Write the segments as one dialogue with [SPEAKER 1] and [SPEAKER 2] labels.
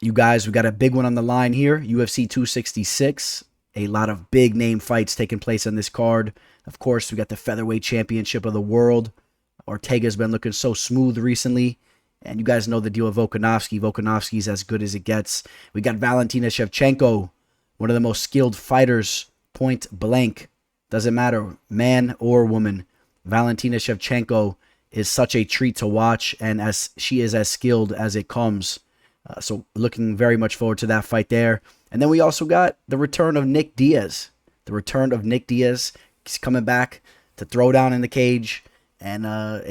[SPEAKER 1] You guys, we got a big one on the line here. UFC 266. A lot of big name fights taking place on this card. Of course, we got the featherweight championship of the world. Ortega's been looking so smooth recently. And you guys know the deal with Volkanovski. Volkanovski's as good as it gets. We got Valentina Shevchenko, one of the most skilled fighters, point blank. Doesn't matter, man or woman. Valentina Shevchenko is such a treat to watch, and as she is as skilled as it comes. So looking very much forward to that fight there. And then we also got the return of Nick Diaz. The return of Nick Diaz. He's coming back to throw down in the cage. And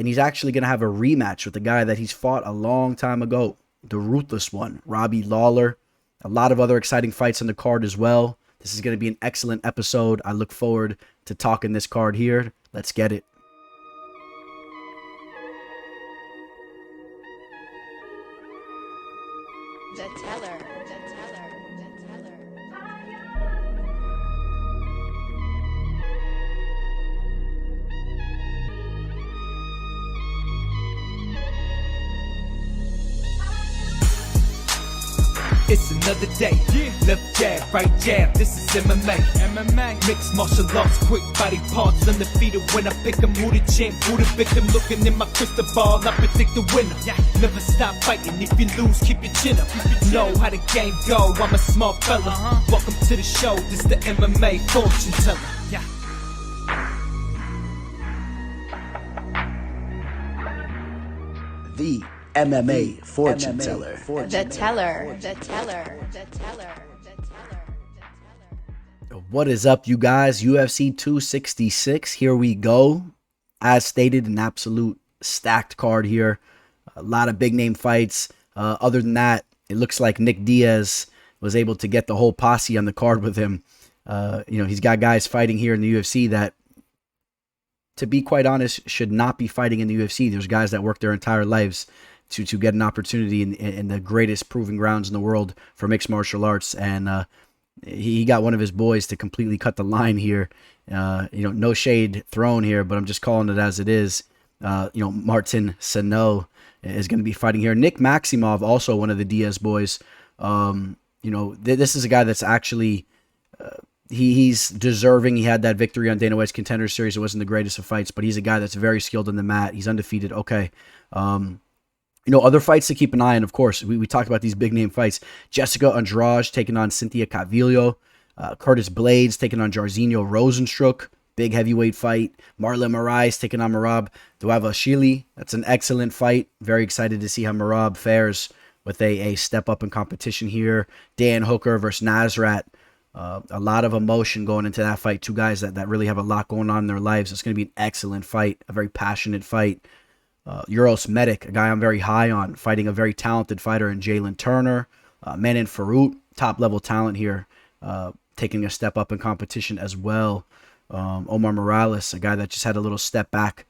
[SPEAKER 1] he's actually going to have a rematch with the guy that he's fought a long time ago. The ruthless one, Robbie Lawler. A lot of other exciting fights on the card as well. This is going to be an excellent episode. I look forward to talking this card here. Let's get it.
[SPEAKER 2] The teller, the teller, the teller.
[SPEAKER 3] It's another day. Left jab, right jab. This is MMA. Mixed martial arts, quick body parts, undefeated when I pick 'em. Who the champ, who the victim? Looking in my crystal ball, I predict the winner. Never stop fighting. If you lose, keep your chin up. Know how the game go. I'm a smart fella. Welcome to the show. This the MMA fortune teller.
[SPEAKER 1] The MMA fortune teller.
[SPEAKER 2] The teller, the teller, the teller, the teller.
[SPEAKER 1] What is up, you guys? UFC 266. Here we go. As stated, an absolute stacked card here. A lot of big name fights. Other than that, it looks like Nick Diaz was able to get the whole posse on the card with him. He's got guys fighting here in the UFC that, to be quite honest, should not be fighting in the UFC. There's guys that work their entire lives to get an opportunity in the greatest proving grounds in the world for mixed martial arts. And he got one of his boys to completely cut the line here. No shade thrown here, but I'm just calling it as it is. Martin Sano is going to be fighting here. Nick Maximov, also one of the Diaz boys. This is a guy that's actually... He's deserving. He had that victory on Dana White's Contender Series. It wasn't the greatest of fights, but he's a guy that's very skilled on the mat. He's undefeated. Okay. Other fights to keep an eye on, of course. We talked about these big name fights. Jéssica Andrade taking on Cynthia Calvillo. Curtis Blaydes taking on Jairzinho Rozenstruik. Big heavyweight fight. Marlon Moraes taking on Merab Dvalishvili. That's an excellent fight. Very excited to see how Merab fares with a step up in competition here. Dan Hooker versus Nasrat. A lot of emotion going into that fight. Two guys that really have a lot going on in their lives. It's going to be an excellent fight, a very passionate fight. Euros Medic, a guy I'm very high on, fighting a very talented fighter in Jalen Turner. Manon Fiorot, top-level talent here, taking a step up in competition as well. Omar Moraes, a guy that just had a little step back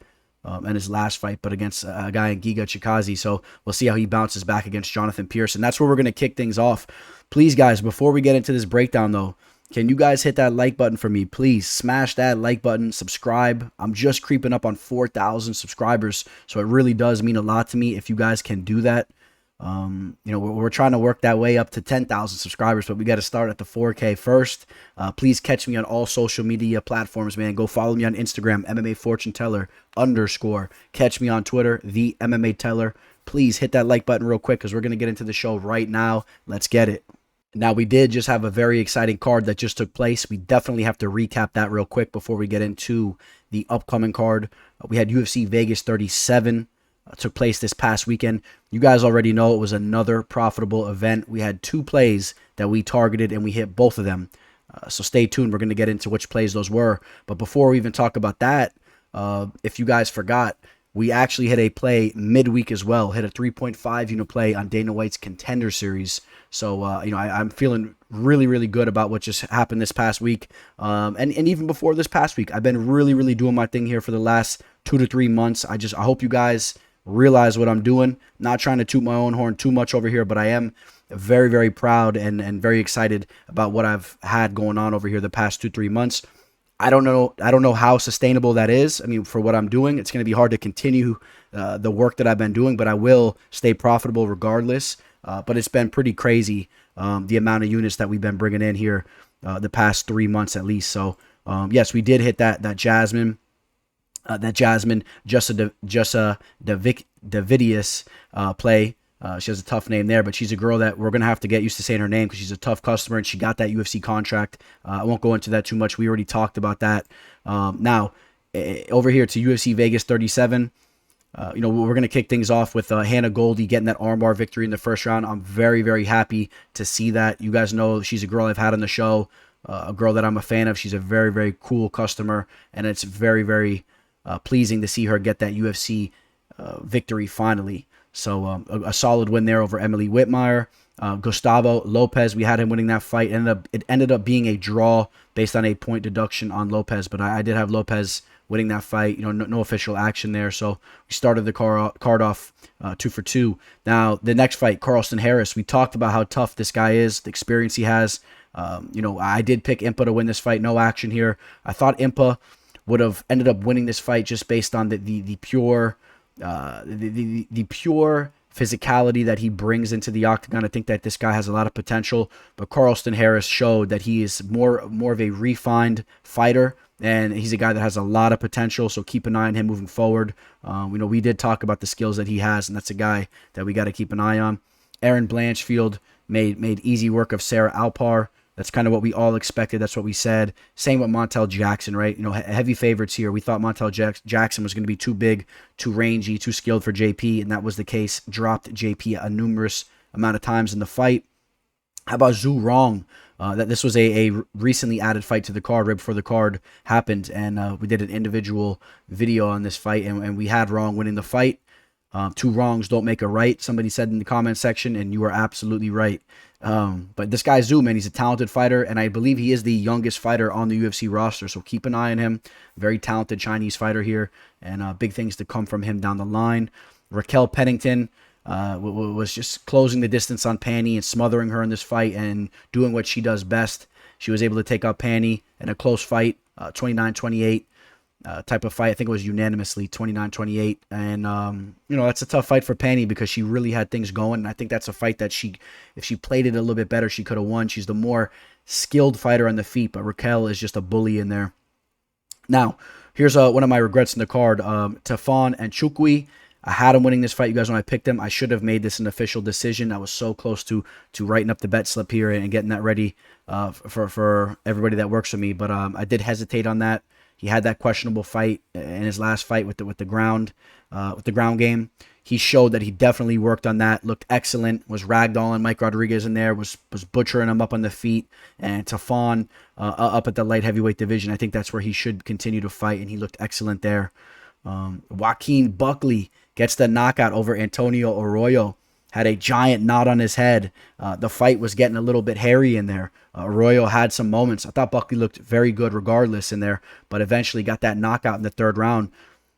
[SPEAKER 1] in his last fight, but against a guy in Giga Chikazi. So we'll see how he bounces back against Jonathan Pearson. That's where we're going to kick things off. Please, guys, before we get into this breakdown, though, can you guys hit that like button for me? Please smash that like button, subscribe. I'm just creeping up on 4,000 subscribers, so it really does mean a lot to me if you guys can do that. We're trying to work that way up to 10,000 subscribers, but we got to start at the 4K first. Please catch me on all social media platforms, man. Go follow me on Instagram, MMA Fortune Teller _. Catch me on Twitter, the MMA Teller. Please hit that like button real quick because we're going to get into the show right now. Let's get it. Now, we did just have a very exciting card that just took place. We definitely have to recap that real quick before we get into the upcoming card. We had UFC Vegas 37. Took place this past weekend. You guys already know it was another profitable event. We had two plays that we targeted and we hit both of them. So stay tuned. We're going to get into which plays those were. But before we even talk about that, if you guys forgot, we actually hit a play midweek as well. Hit a 3.5 unit play on Dana White's Contender Series. So, I'm feeling really, really good about what just happened this past week. And even before this past week, I've been really, really doing my thing here for the last 2 to 3 months. I hope you guys realize what I'm doing. Not trying to toot my own horn too much over here, but I am very, very proud and very excited about what I've had going on over here the past 2-3 months. I don't know how sustainable that is. I mean, for what I'm doing, it's going to be hard to continue the work that I've been doing, but I will stay profitable regardless. but it's been pretty crazy, the amount of units that we've been bringing in here the past 3 months at least. So yes, we did hit that Jasmine. Just a Davidius play. She has a tough name there, but she's a girl that we're going to have to get used to saying her name because she's a tough customer and she got that UFC contract. I won't go into that too much. We already talked about that. Now, over here to UFC Vegas 37, we're going to kick things off with Hannah Goldie getting that armbar victory in the first round. I'm very, very happy to see that. You guys know she's a girl I've had on the show, a girl that I'm a fan of. She's a very, very cool customer, and it's very, very pleasing to see her get that UFC victory finally. So a solid win there over Emily Whitmire. Gustavo Lopez, we had him winning that fight. It ended up being a draw based on a point deduction on Lopez, but I did have Lopez winning that fight. No official action there, so we started the card off 2 for 2. Now the next fight, Carlston Harris. We talked about how tough this guy is, the experience he has. I did pick Impa to win this fight. No action here. I thought Impa would have ended up winning this fight just based on the pure physicality that he brings into the octagon. I think that this guy has a lot of potential, but Carlston Harris showed that he is more of a refined fighter, and he's a guy that has a lot of potential. So keep an eye on him moving forward. We did talk about the skills that he has, and that's a guy that we got to keep an eye on. Aaron Blanchfield made easy work of Sarah Alpar. That's kind of what we all expected. That's what we said. Same with Montel Jackson, right? Heavy favorites here. We thought Montel Jackson was going to be too big, too rangy, too skilled for JP, and that was the case. Dropped JP a numerous amount of times in the fight. How about Zhu Rong? That this was a recently added fight to the card right before the card happened, and we did an individual video on this fight, and we had Rong winning the fight. 2 wrongs don't make a right, somebody said in the comment section, and you are absolutely right. But this guy Zhu, man, he's a talented fighter, and I believe he is the youngest fighter on the UFC roster, so keep an eye on him. Very talented Chinese fighter here, and big things to come from him down the line. Raquel Pennington was just closing the distance on Pani and smothering her in this fight and doing what she does best. She was able to take out Pani in a close fight, 29-28. Type of fight. I think it was unanimously 29-28, and that's a tough fight for Pani because she really had things going, and I think that's a fight that if she played it a little bit better, she could have won. She's the more skilled fighter on the feet, but Raquel is just a bully in there. Now here's one of my regrets in the card. Tafon and Chukwi, I had him winning this fight. You guys know I picked him. I should have made this an official decision. I was so close to writing up the bet slip here and getting that ready for everybody that works with me, but I did hesitate on that. He had that questionable fight in his last fight with the ground game. He showed that he definitely worked on that. Looked excellent. Was ragdolling Mike Rodriguez in there. Was butchering him up on the feet. And Tafon up at the light heavyweight division. I think that's where he should continue to fight, and he looked excellent there. Joaquin Buckley gets the knockout over Antonio Arroyo. Had a giant knot on his head. The fight was getting a little bit hairy in there. Arroyo had some moments. I thought Buckley looked very good regardless in there, but eventually got that knockout in the 3rd round.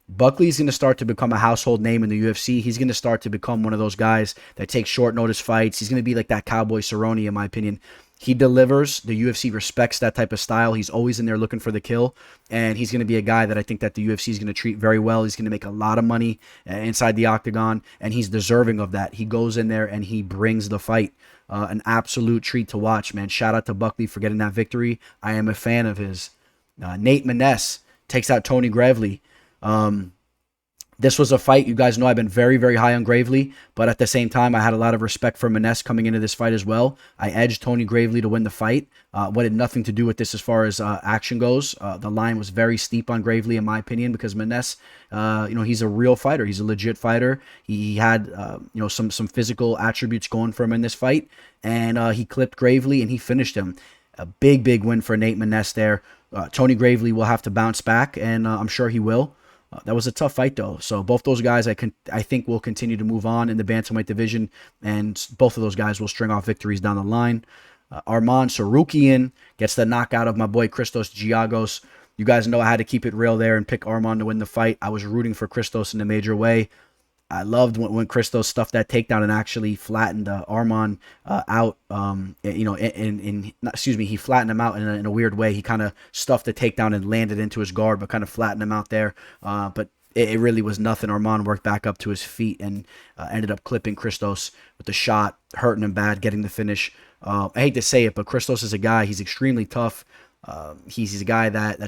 [SPEAKER 1] Buckley's going to start to become a household name in the UFC. He's going to start to become one of those guys that takes short notice fights. He's going to be like that Cowboy Cerrone, in my opinion. He delivers. The UFC respects that type of style. He's always in there looking for the kill, and he's going to be a guy that I think that the UFC is going to treat very well. He's going to make a lot of money inside the octagon, and he's deserving of that. He goes in there and he brings the fight. An absolute treat to watch, man. Shout out to Buckley for getting that victory. I am a fan of his. Nate Maness takes out Tony Gravely. This was a fight, you guys know I've been very, very high on Gravely, but at the same time, I had a lot of respect for Maness coming into this fight as well. I edged Tony Gravely to win the fight. What had nothing to do with this as far as action goes. The line was very steep on Gravely, in my opinion, because Maness, he's a real fighter. He's a legit fighter. He had, some physical attributes going for him in this fight, and he clipped Gravely and he finished him. A big, big win for Nate Maness there. Tony Gravely will have to bounce back, and I'm sure he will. That was a tough fight, though. So both those guys, I think, will continue to move on in the bantamweight division, and both of those guys will string off victories down the line. Arman Sarukian gets the knockout of my boy Christos Giagos. You guys know I had to keep it real there and pick Arman to win the fight. I was rooting for Christos in a major way. I loved when Christos stuffed that takedown and actually flattened Arman out. He flattened him out in a weird way. He kind of stuffed the takedown and landed into his guard, but kind of flattened him out there. But it really was nothing. Arman worked back up to his feet and ended up clipping Christos with the shot, hurting him bad, getting the finish. I hate to say it, but Christos is a guy, he's extremely tough. He's a guy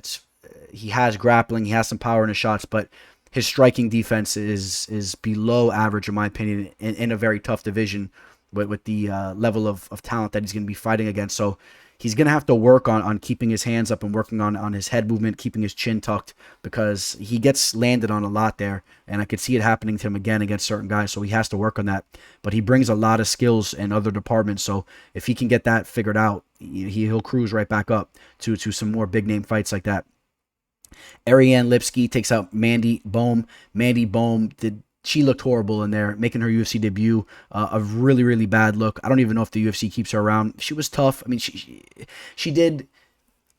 [SPEAKER 1] he has grappling, he has some power in his shots, but his striking defense is below average, in my opinion, in a very tough division with the level of talent that he's going to be fighting against. So he's going to have to work on keeping his hands up and working on his head movement, keeping his chin tucked, because he gets landed on a lot there, and I could see it happening to him again against certain guys, so he has to work on that. But he brings a lot of skills in other departments, so if he can get that figured out, he'll cruise right back up to some more big-name fights like that. Ariane Lipski takes out Mandy Bohm. Mandy Bohm she looked horrible in there, making her UFC debut a really, really bad look. I don't even know if the UFC keeps her around. She was tough. I mean, she did,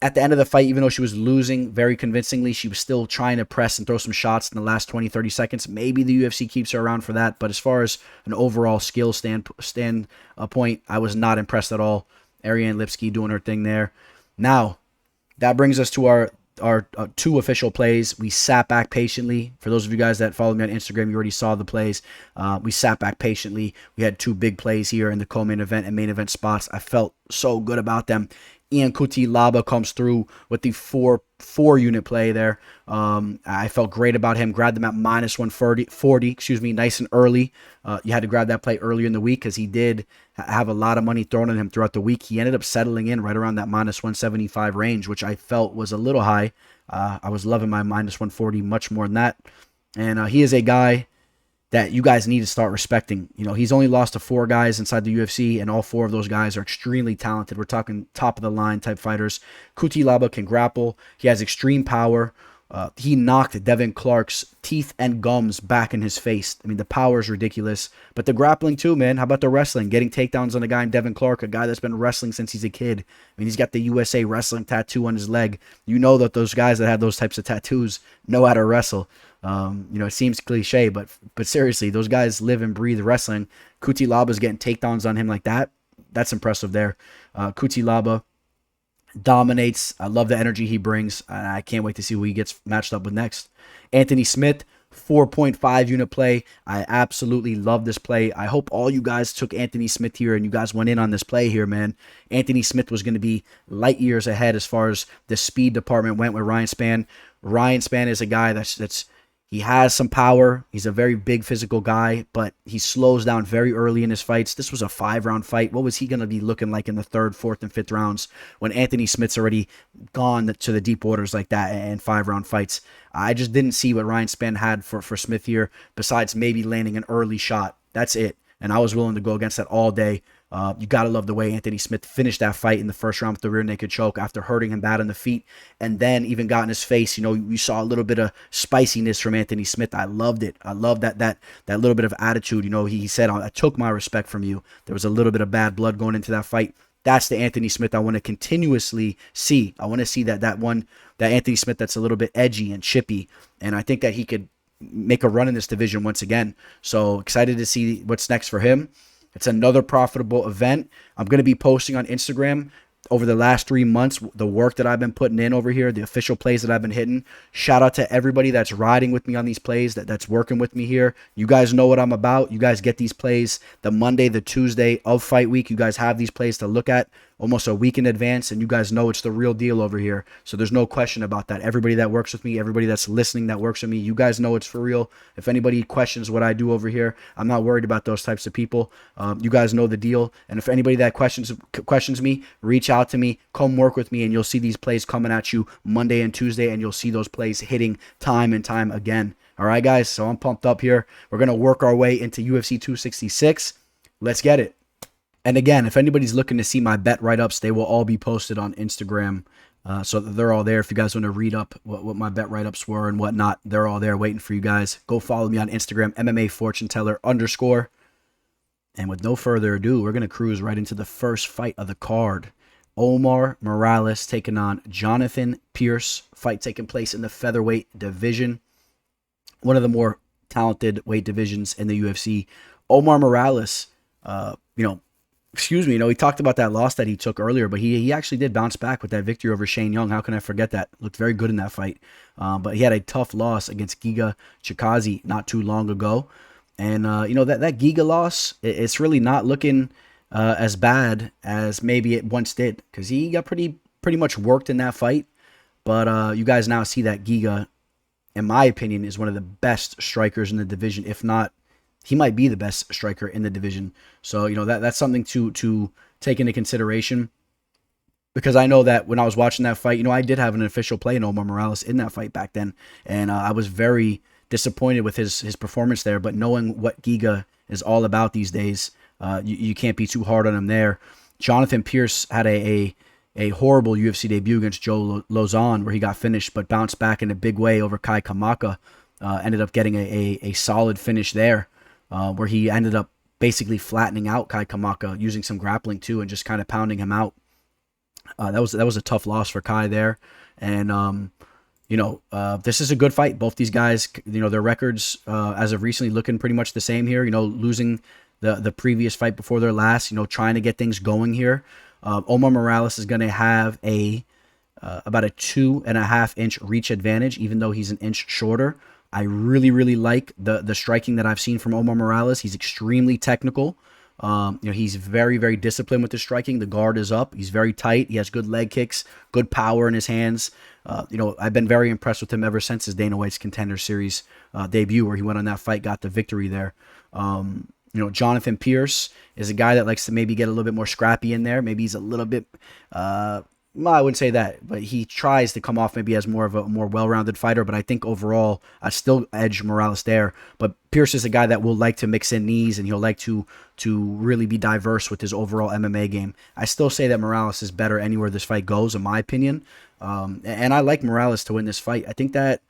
[SPEAKER 1] at the end of the fight, even though she was losing very convincingly, she was still trying to press and throw some shots in the last 20, 30 seconds. Maybe the UFC keeps her around for that. But as far as an overall skill standpoint, I was not impressed at all. Ariane Lipski doing her thing there. Now, that brings us to our two official plays. We sat back patiently. For those of you guys that follow me on Instagram, you already saw the plays. We sat back patiently. We had two big plays here in the co-main event and main event spots. I felt so good about them. Ian Kuti Laba comes through with the four unit play there. I felt great about him. Grabbed him at minus 140, nice and early. You had to grab that play earlier in the week because he did have a lot of money thrown at him throughout the week. He ended up settling in right around that minus 175 range, which I felt was a little high. I was loving my minus 140 much more than that. And he is a guy that you guys need to start respecting. You know, he's only lost to 4 guys inside the UFC, and all 4 of those guys are extremely talented. We're talking top-of-the-line type fighters. Kuti Laba can grapple. He has extreme power. He knocked Devin Clark's teeth and gums back in his face. I mean, the power is ridiculous. But the grappling too, man. How about the wrestling? Getting takedowns on a guy in Devin Clark, a guy that's been wrestling since he's a kid. I mean, he's got the USA wrestling tattoo on his leg. You know that those guys that have those types of tattoos know how to wrestle. It seems cliche, but seriously, those guys live and breathe wrestling. Kuti Laba's getting takedowns on him like that. That's impressive there. Kuti Laba dominates. I love the energy he brings. I can't wait to see who he gets matched up with next. Anthony Smith, 4.5 unit play. I absolutely love this play. I hope all you guys took Anthony Smith here and you guys went in on this play here, man. Anthony Smith was going to be light years ahead as far as the speed department went with Ryan Spann. Ryan Spann is a guy that's he has some power. He's a very big physical guy, but he slows down very early in his fights. This was a 5-round fight. What was he going to be looking like in the 3rd, 4th, and 5th rounds when Anthony Smith's already gone to the deep waters like that in 5-round fights? I just didn't see what Ryan Spann had for Smith here, besides maybe landing an early shot. That's it. And I was willing to go against that all day. You got to love the way Anthony Smith finished that fight in the 1st round with the rear naked choke after hurting him bad on the feet, and then even got in his face. You know, you saw a little bit of spiciness from Anthony Smith. I loved it. I loved that little bit of attitude. You know, he said, I took my respect from you. There was a little bit of bad blood going into that fight. That's the Anthony Smith I want to continuously see. I want to see that Anthony Smith that's a little bit edgy and chippy, and I think that he could make a run in this division once again. So excited to see what's next for him. It's another profitable event. I'm going to be posting on Instagram over the last 3 months the work that I've been putting in over here, the official plays that I've been hitting. Shout out to everybody that's riding with me on these plays, that's working with me here. You guys know what I'm about. You guys get these plays the Monday, the Tuesday of fight week. You guys have these plays to look at almost a week in advance, and you guys know it's the real deal over here. So there's no question about that. Everybody that works with me, everybody that's listening that works with me, you guys know it's for real. If anybody questions what I do over here, I'm not worried about those types of people. You guys know the deal. And if anybody that questions me, reach out to me, come work with me, and you'll see these plays coming at you Monday and Tuesday, and you'll see those plays hitting time and time again. All right, guys, so I'm pumped up here. We're going to work our way into UFC 266. Let's get it. And again, if anybody's looking to see my bet write-ups, they will all be posted on Instagram. So they're all there. If you guys want to read up what my bet write-ups were and whatnot, they're all there waiting for you guys. Go follow me on Instagram, MMA Fortune Teller _. And with no further ado, we're going to cruise right into the first fight of the card. Omar Morales taking on Jonathan Pierce. Fight taking place in the featherweight division. One of the more talented weight divisions in the UFC. Omar Morales, excuse me, he talked about that loss that he took earlier, but he actually did bounce back with that victory over Shane Young. How can I forget that? Looked very good in that fight. But he had a tough loss against Giga Chikazi not too long ago. And, that Giga loss, it's really not looking as bad as maybe it once did, because he got pretty much worked in that fight. But you guys now see that Giga, in my opinion, is one of the best strikers in the division. If not, he might be the best striker in the division. So, that's something to take into consideration. Because I know that when I was watching that fight, I did have an official play in Omar Moraes in that fight back then. And I was very disappointed with his performance there. But knowing what Giga is all about these days, you can't be too hard on him there. Jonathan Pierce had a horrible UFC debut against Joe Lozon, where he got finished, but bounced back in a big way over Kai Kamaka. Ended up getting a solid finish there, where he ended up basically flattening out Kai Kamaka, using some grappling too, and just kind of pounding him out. That was a tough loss for Kai there. And, this is a good fight. Both these guys, their records as of recently looking pretty much the same here, losing the previous fight before their last, trying to get things going here. Omar Moraes is going to have about a 2.5 inch reach advantage, even though he's an inch shorter. I really, really like the striking that I've seen from Omar Moraes. He's extremely technical. He's very, very disciplined with his striking. The guard is up. He's very tight. He has good leg kicks, good power in his hands. I've been very impressed with him ever since his Dana White's Contender Series debut, where he went on that fight, got the victory there. Jonathan Pierce is a guy that likes to maybe get a little bit more scrappy in there. Maybe he's a little bit, I wouldn't say that, but he tries to come off maybe as more of a more well-rounded fighter. But I think overall, I still edge Moraes there. But Pierce is a guy that will like to mix in knees, and he'll like to really be diverse with his overall MMA game. I still say that Moraes is better anywhere this fight goes, in my opinion. And I like Moraes to win this fight. I think that,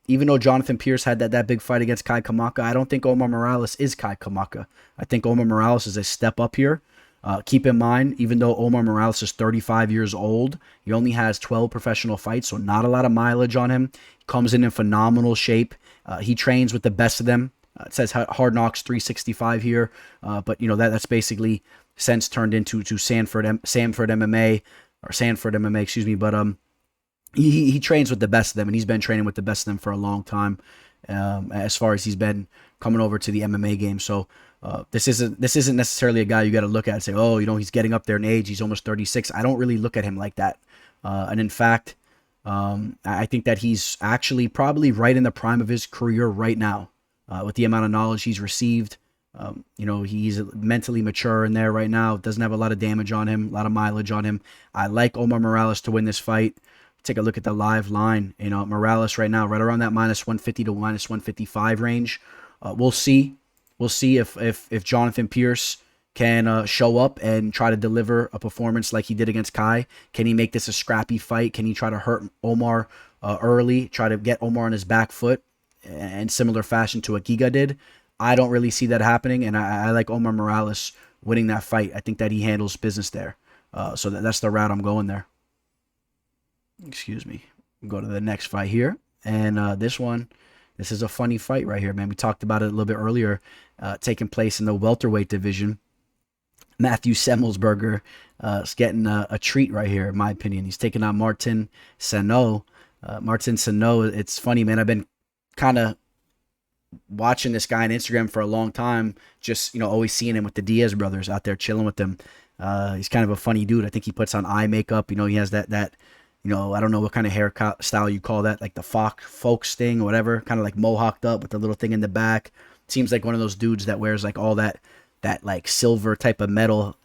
[SPEAKER 1] even though Jonathan Pierce had that big fight against Kai Kamaka, I don't think Omar Moraes is Kai Kamaka. I think Omar Moraes is a step up here. Keep in mind, even though Omar Moraes is 35 years old, he only has 12 professional fights, so not a lot of mileage on him. He comes in phenomenal shape. He trains with the best of them. It says Hard Knocks 365 here, but that's basically since turned into Sanford MMA, or Sanford MMA, excuse me. But he trains with the best of them, and he's been training with the best of them for a long time, as far as he's been coming over to the MMA game. So this isn't necessarily a guy you got to look at and say, oh, he's getting up there in age. He's almost 36. I don't really look at him like that. And in fact, I think that he's actually probably right in the prime of his career right now, with the amount of knowledge he's received. He's mentally mature in there right now. Doesn't have a lot of damage on him, a lot of mileage on him. I like Omar Moraes to win this fight. Take a look at the live line. Moraes right now, right around that minus 150 to minus 155 range. We'll see. We'll see if Jonathan Pierce can show up and try to deliver a performance like he did against Kai. Can he make this a scrappy fight? Can he try to hurt Omar early, try to get Omar on his back foot in similar fashion to what Giga did? I don't really see that happening, and I like Omar Moraes winning that fight. I think that he handles business there. So that's the route I'm going there. Excuse me. Go to the next fight here. And this is a funny fight right here, man. We talked about it a little bit earlier, taking place in the welterweight division. Matthew Semelsberger is getting a treat right here, in my opinion. He's taking on Martin Sano. Martin Sano, it's funny, man. I've been kind of watching this guy on Instagram for a long time, just, always seeing him with the Diaz brothers out there chilling with them. He's kind of a funny dude. I think he puts on eye makeup. He has that I don't know what kind of hair style you call that, like the folk sting or whatever, kind of like mohawked up with the little thing in the back. Seems like one of those dudes that wears like all that like silver type of metal,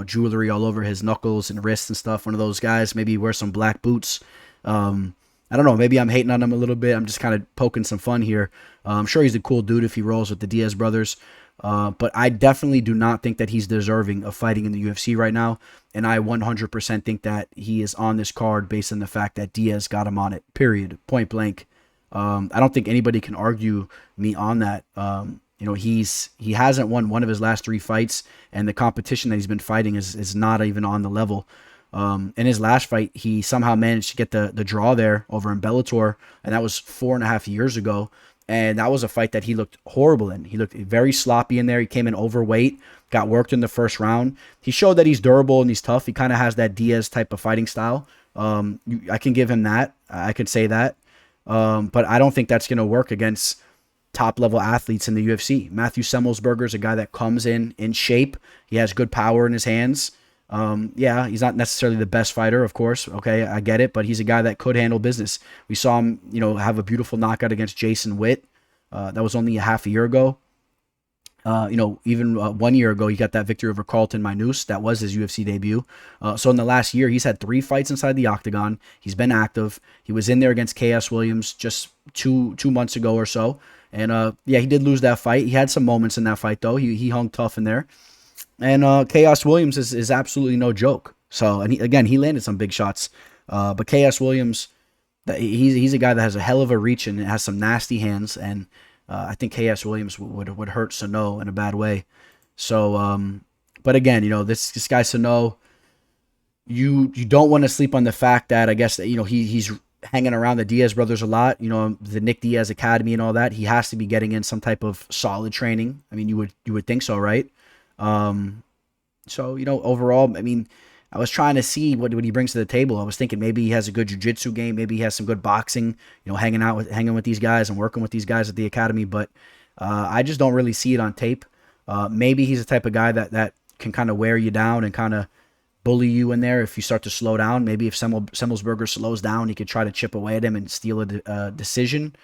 [SPEAKER 1] jewelry all over his knuckles and wrists and stuff. One of those guys. Maybe he wears some black boots. I don't know. Maybe I'm hating on him a little bit. I'm just kind of poking some fun here. I'm sure he's a cool dude if he rolls with the Diaz brothers. But I definitely do not think that he's deserving of fighting in the UFC right now. And I 100% think that he is on this card based on the fact that Diaz got him on it, period, point blank. I don't think anybody can argue me on that. He hasn't won one of his last 3 fights, and the competition that he's been fighting is not even on the level. In his last fight, he somehow managed to get the draw there over in Bellator, and that was 4.5 years ago. And that was a fight that he looked horrible in. He looked very sloppy in there. He came in overweight, got worked in the first round. He showed that he's durable and he's tough. He kind of has that Diaz type of fighting style. I can give him that. I could say that. But I don't think that's going to work against top-level athletes in the UFC. Matthew Semelsberger is a guy that comes in shape. He has good power in his hands. Yeah, he's not necessarily the best fighter, of course. Okay, I get it, but he's a guy that could handle business. We saw him, have a beautiful knockout against Jason Witt. That was only a half a year ago. Even 1 year ago, he got that victory over Carlton Minus. That was his UFC debut. So in the last year, he's had 3 fights inside the octagon. He's been active. He was in there against KS Williams just two months ago or so. And he did lose that fight. He had some moments in that fight, though. He hung tough in there. And KS Williams is absolutely no joke. So, and he landed some big shots. But KS Williams, he's a guy that has a hell of a reach and has some nasty hands. And I think KS Williams would hurt Sano in a bad way. So, but again, this guy Sano, you don't want to sleep on the fact that I guess that, he's hanging around the Diaz brothers a lot, the Nick Diaz Academy and all that. He has to be getting in some type of solid training. I mean, you would think so, right? So, overall, I mean, I was trying to see what he brings to the table. I was thinking maybe he has a good jiu-jitsu game. Maybe he has some good boxing, hanging with these guys and working with these guys at the academy. But I just don't really see it on tape. Maybe he's the type of guy that can kind of wear you down and kind of bully you in there if you start to slow down. Maybe if Semelsberger slows down, he could try to chip away at him and steal a decision.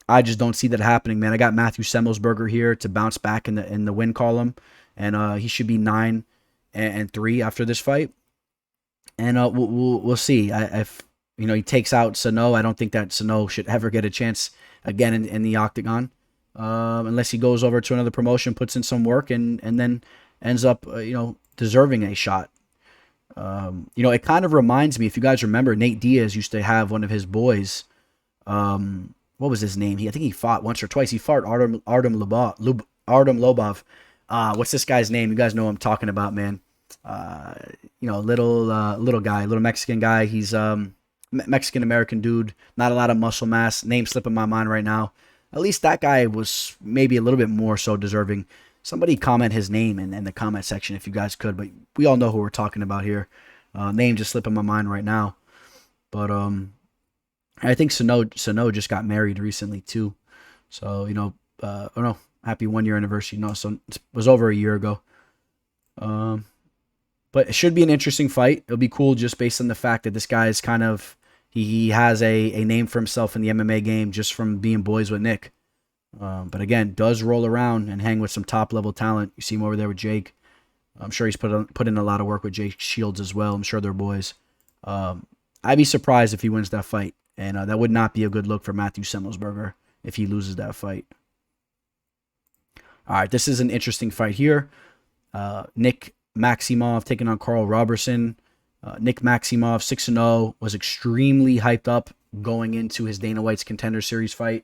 [SPEAKER 1] I just don't see that happening, man. I got Matthew Semelsberger here to bounce back in the win column, and he should be 9-3 after this fight. And we'll see. If he takes out Sano, I don't think that Sano should ever get a chance again in the octagon, unless he goes over to another promotion, puts in some work, and then ends up deserving a shot. It kind of reminds me, if you guys remember, Nate Diaz used to have one of his boys. What was his name? I think he fought once or twice. He fought Artem Lobov. What's this guy's name? You guys know what I'm talking about, man. Little guy, little Mexican guy. He's Mexican-American dude. Not a lot of muscle mass. Name slipping my mind right now. At least that guy was maybe a little bit more so deserving. Somebody comment his name in the comment section if you guys could. But we all know who we're talking about here. Name just slipping my mind right now. But I think Sano just got married recently too. So, happy 1 year anniversary. No, so it was over a year ago. But it should be an interesting fight. It'll be cool just based on the fact that this guy is kind of, he has a name for himself in the MMA game just from being boys with Nick. But again, does roll around and hang with some top level talent. You see him over there with Jake. I'm sure he's put in a lot of work with Jake Shields as well. I'm sure they're boys. I'd be surprised if he wins that fight. And that would not be a good look for Matthew Semelsberger if he loses that fight. All right, this is an interesting fight here. Nick Maximov taking on Carl Roberson. Nick Maximov, 6-0, was extremely hyped up going into his Dana White's Contender Series fight.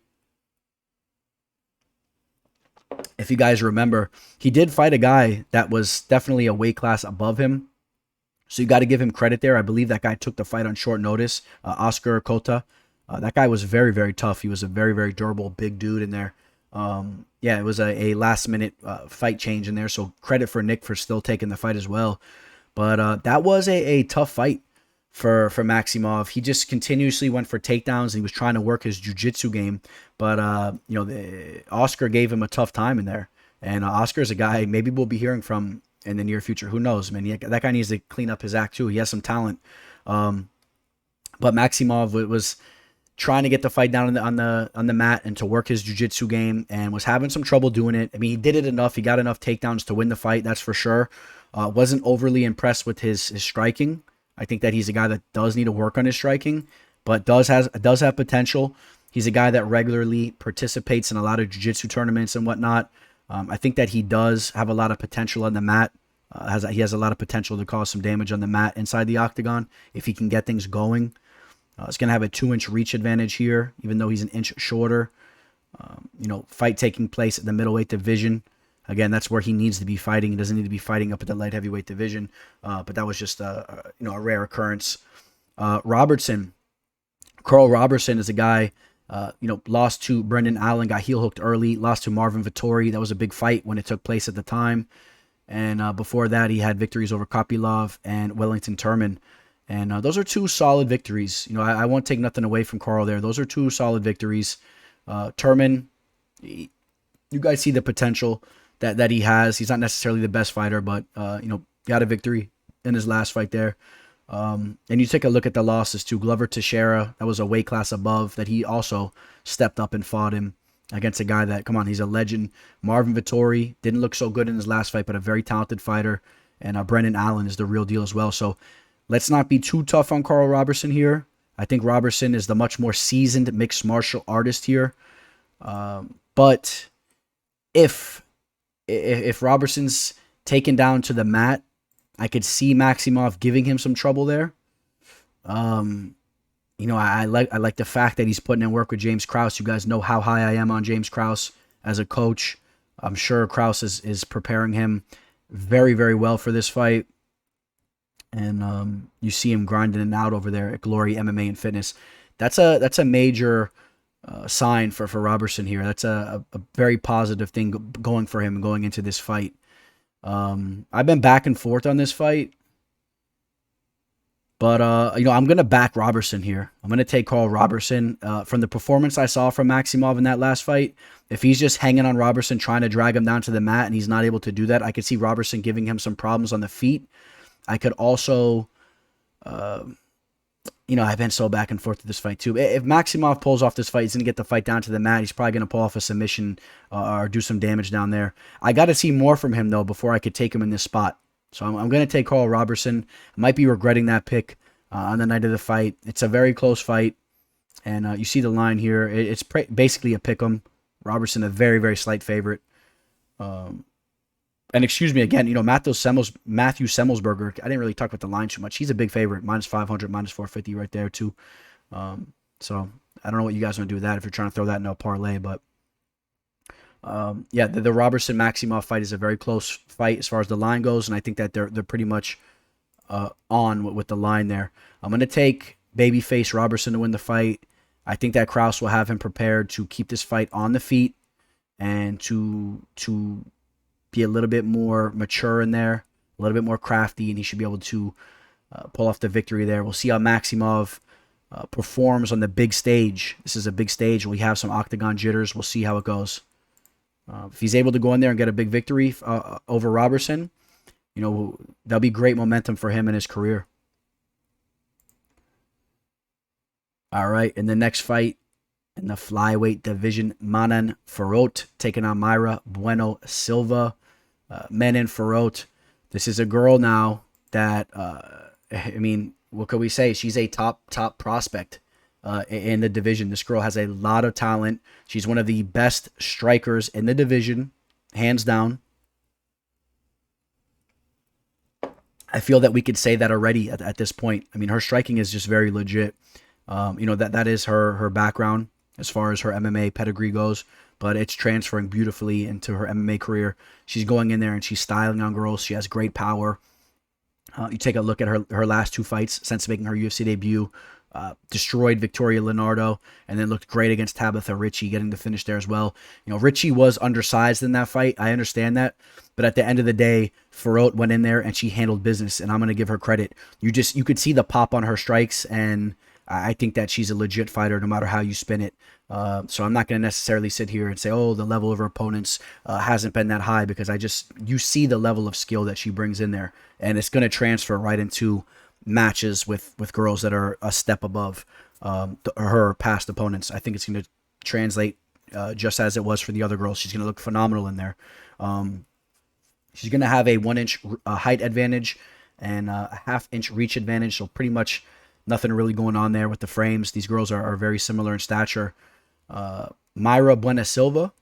[SPEAKER 1] If you guys remember, he did fight a guy that was definitely a weight class above him. So you got to give him credit there. I believe that guy took the fight on short notice. Oscar Cota. That guy was very, very tough. He was a very, very durable, big dude in there. It was a last-minute fight change in there. So credit for Nick for still taking the fight as well. But that was a tough fight for Maximov. He just continuously went for takedowns. And he was trying to work his jiu-jitsu game. But, Oscar gave him a tough time in there. And Oscar's a guy maybe we'll be hearing from in the near future. Who knows, man? That guy needs to clean up his act too. He has some talent. But Maximov was trying to get the fight down on the mat and to work his jiu-jitsu game and was having some trouble doing it. I mean, he did it enough. He got enough takedowns to win the fight, that's for sure. Wasn't overly impressed with his striking. I think that he's a guy that does need to work on his striking, but does have potential. He's a guy that regularly participates in a lot of jiu-jitsu tournaments and whatnot. I think that he does have a lot of potential on the mat. He has a lot of potential to cause some damage on the mat inside the octagon if he can get things going. He's going to have a 2-inch reach advantage here, even though he's an inch shorter. Fight taking place at the middleweight division. Again, that's where he needs to be fighting. He doesn't need to be fighting up at the light heavyweight division. But that was just a rare occurrence. Carl Roberson is a guy Lost to Brendan Allen, got heel hooked early, lost to Marvin Vettori. That was a big fight when it took place at the time. And before that, he had victories over Kopylov and Wellington Turman. And those are two solid victories. I won't take nothing away from Carl there. Those are two solid victories. Turman, you guys see the potential that he has. He's not necessarily the best fighter, but, got a victory in his last fight there. And you take a look at the losses too. Glover Teixeira, that was a weight class above that he also stepped up and fought him against a guy that, come on, he's a legend. Marvin Vettori didn't look so good in his last fight, but a very talented fighter. And Brendan Allen is the real deal as well. So let's not be too tough on Carl Roberson here. I think Roberson is the much more seasoned mixed martial artist here. But if Roberson's taken down to the mat, I could see Maximov giving him some trouble there. I like the fact that he's putting in work with James Krause. You guys know how high I am on James Krause as a coach. I'm sure Krause is preparing him very, very well for this fight. And you see him grinding it out over there at Glory MMA and Fitness. That's a major sign for Roberson here. That's a very positive thing going for him going into this fight. I've been back and forth on this fight, but I'm gonna back Roberson here. I'm gonna take Carl Roberson from the performance I saw from Maximov in that last fight. If he's just hanging on Roberson, trying to drag him down to the mat, and he's not able to do that, I could see Roberson giving him some problems on the feet. I could also, I've been so back and forth to this fight too. If Maximov pulls off this fight, he's going to get the fight down to the mat. He's probably going to pull off a submission or do some damage down there. I got to see more from him, though, before I could take him in this spot. So I'm going to take Carl Roberson. I might be regretting that pick on the night of the fight. It's a very close fight. And you see the line here. It's basically a pick 'em. Roberson, a very, very slight favorite. And excuse me again, Matthew Semelsberger, I didn't really talk about the line too much. He's a big favorite, minus 500, minus 450 right there too. So I don't know what you guys want to do with that if you're trying to throw that in a parlay, but the Roberson Maximov fight is a very close fight as far as the line goes, and I think that they're pretty much on with the line there. I'm going to take babyface Roberson to win the fight. I think that Krause will have him prepared to keep this fight on the feet and to be a little bit more mature in there, a little bit more crafty, and he should be able to pull off the victory there. We'll see how Maximov performs on the big stage. This is a big stage. We have some octagon jitters. We'll see how it goes. If he's able to go in there and get a big victory over Roberson, that'll be great momentum for him in his career. All right, in the next fight, in the flyweight division, Manan Fiorot taking on Mayra Bueno Silva. Manan Fiorot, this is a girl now that, what could we say? She's a top prospect in the division. This girl has a lot of talent. She's one of the best strikers in the division, hands down. I feel that we could say that already at this point. Her striking is just very legit. That is her background as far as her MMA pedigree goes, but it's transferring beautifully into her MMA career. She's going in there and she's styling on girls. She has great power. You take a look at her last two fights since making her UFC debut. Destroyed Victoria Leonardo and then looked great against Tabitha Ritchie, getting the finish there as well. Ritchie was undersized in that fight. I understand that. But at the end of the day, Fiorot went in there and she handled business, and I'm going to give her credit. You could see the pop on her strikes, and I think that she's a legit fighter no matter how you spin it. So I'm not going to necessarily sit here and say, the level of her opponents hasn't been that high, because you see the level of skill that she brings in there, and it's going to transfer right into matches with girls that are a step above her past opponents. I think it's going to translate just as it was for the other girls. She's going to look phenomenal in there. She's going to have a 1 inch height advantage and a half-inch reach advantage, so pretty much nothing really going on there with the frames. These girls are very similar in stature. Mayra Bueno Silva,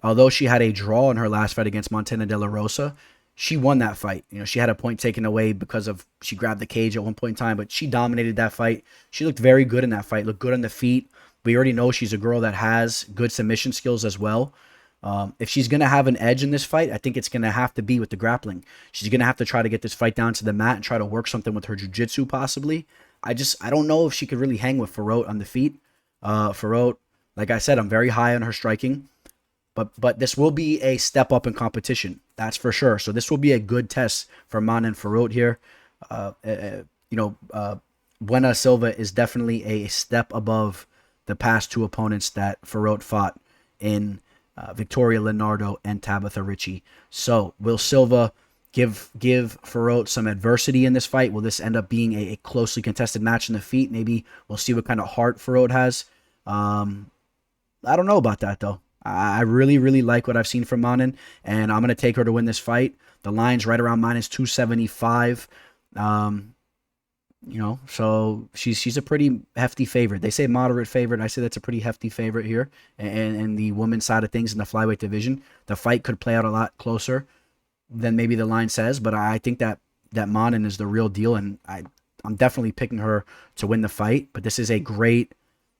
[SPEAKER 1] although she had a draw in her last fight against Montana De La Rosa, she won that fight. She had a point taken away because she grabbed the cage at one point in time, but she dominated that fight. She looked very good in that fight, looked good on the feet. We already know she's a girl that has good submission skills as well. If she's going to have an edge in this fight, I think it's going to have to be with the grappling. She's going to have to try to get this fight down to the mat and try to work something with her jiu-jitsu possibly. I don't know if she could really hang with Fiorot on the feet. Fiorot, Like I said, I'm very high on her striking. But this will be a step up in competition. That's for sure. So this will be a good test for Man and Fiorot here. Bueno Silva is definitely a step above the past two opponents that Fiorot fought in Victoria Leonardo and Tabitha Ricci. So will Silva give Fiorot some adversity in this fight? Will this end up being a closely contested match in the feet? Maybe we'll see what kind of heart Fiorot has. I don't know about that, though. I really, really like what I've seen from Manon, and I'm going to take her to win this fight. The line's right around -275. So she's a pretty hefty favorite. They say moderate favorite. I say that's a pretty hefty favorite here. And the women's side of things in the flyweight division, the fight could play out a lot closer than maybe the line says, but I think that Manon is the real deal, and I'm definitely picking her to win the fight, but this is a great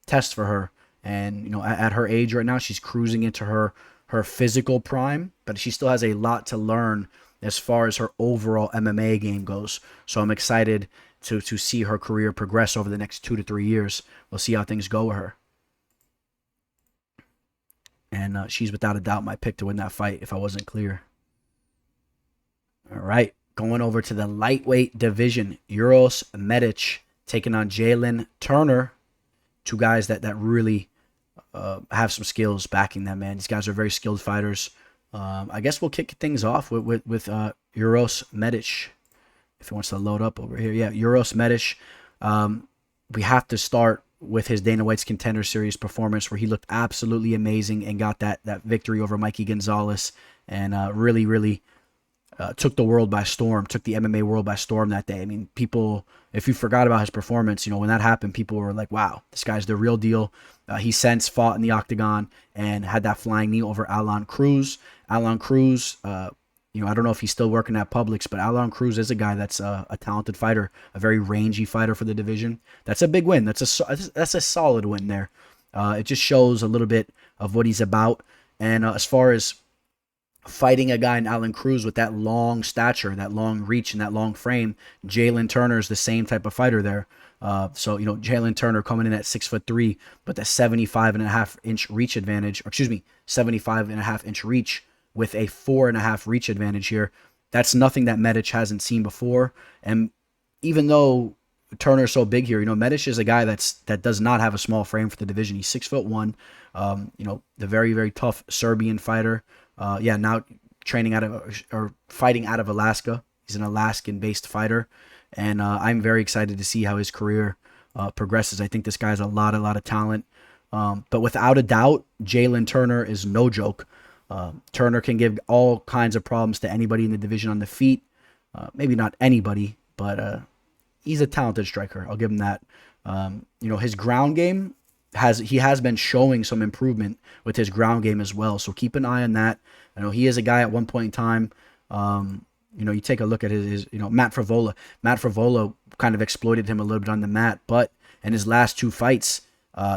[SPEAKER 1] test for her. And, at her age right now, she's cruising into her physical prime, but she still has a lot to learn as far as her overall MMA game goes. So I'm excited to see her career progress over the next 2 to 3 years. We'll see how things go with her. And she's without a doubt my pick to win that fight, if I wasn't clear. All right, going over to the lightweight division. Uros Medic taking on Jalen Turner. Two guys that really have some skills backing them, man. These guys are very skilled fighters. I guess we'll kick things off with Uros Medic, if he wants to load up over here. Yeah, Uros Medic. We have to start with his Dana White's Contender Series performance, where he looked absolutely amazing and got that victory over Mikey Gonzalez, and really took the world by storm, took the MMA world by storm that day. I mean, people, if you forgot about his performance, when that happened, people were like, wow, this guy's the real deal. He since fought in the octagon and had that flying knee over Alan Cruz. Alan Cruz, I don't know if he's still working at Publix, but Alan Cruz is a guy that's a talented fighter, a very rangy fighter for the division. That's a big win. That's a solid win there. It just shows a little bit of what he's about. And as far as fighting a guy in Alan Cruz with that long stature, that long reach, and that long frame, Jalen Turner is the same type of fighter there. So Jalen Turner coming in at 6'3", but the 75.5-inch reach advantage, 75.5-inch reach with a 4.5 reach advantage here. That's nothing that Medic hasn't seen before. And even though Turner's so big here, Medic is a guy that does not have a small frame for the division. He's 6'1". The very, very tough Serbian fighter. Now training fighting out of Alaska. He's an Alaskan-based fighter, and I'm very excited to see how his career progresses. I think this guy has a lot of talent, but without a doubt, Jalen Turner is no joke. Turner can give all kinds of problems to anybody in the division on the feet. Maybe not anybody, but he's a talented striker. I'll give him that. His ground game has been showing some improvement with his ground game as well. So keep an eye on that. I know he is a guy at one point in time. You take a look at his Matt Frivola. Matt Frivola kind of exploited him a little bit on the mat, but in his last two fights,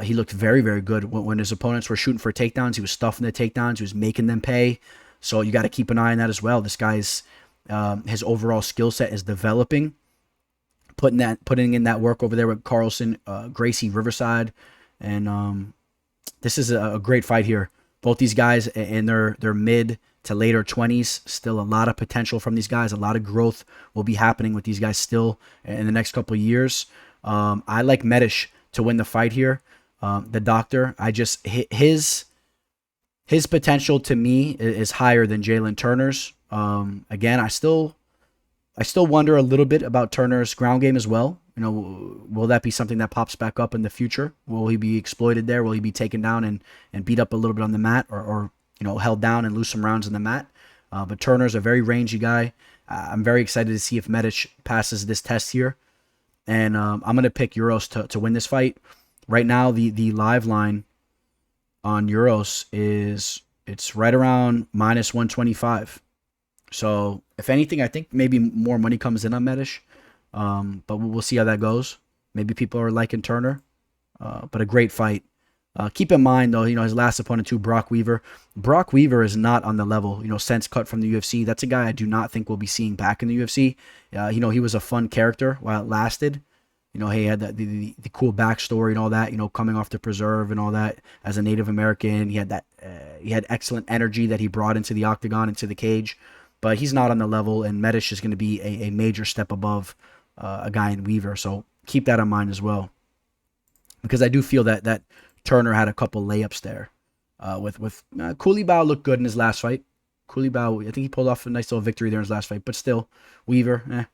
[SPEAKER 1] he looked very, very good. When his opponents were shooting for takedowns, he was stuffing the takedowns. He was making them pay. So you got to keep an eye on that as well. This guy's his overall skill set is developing. Putting in that work over there with Carlson, Gracie Riverside. And this is a great fight here. Both these guys in their mid to later 20s. Still a lot of potential from these guys. A lot of growth will be happening with these guys still in the next couple of years. I like Medic to win the fight here. The doctor, his potential to me is higher than Jalen Turner's. Again, I still wonder a little bit about Turner's ground game as well. Will that be something that pops back up in the future? Will he be exploited there? Will he be taken down and beat up a little bit on the mat, or held down and lose some rounds on the mat? But Turner's a very rangy guy. I'm very excited to see if Medic passes this test here. And I'm going to pick Uros to win this fight. Right now, the live line on Uros it's right around -125. So, if anything, I think maybe more money comes in on Medic. But we'll see how that goes. Maybe people are liking Turner. But a great fight. Keep in mind, though, his last opponent too, Brock Weaver. Brock Weaver is not on the level, since cut from the UFC. That's a guy I do not think we'll be seeing back in the UFC. He was a fun character while it lasted. You know, he had the cool backstory and all that, you know, coming off the preserve and all that as a Native American. He had that, he had excellent energy that he brought into the octagon, into the cage, but he's not on the level, and Medish is going to be a major step above a guy in Weaver. So keep that in mind as well, because I do feel that Turner had a couple layups there. With Kulibao looked good in his last fight. Kulibao, I think he pulled off a nice little victory there in his last fight, but still, Weaver,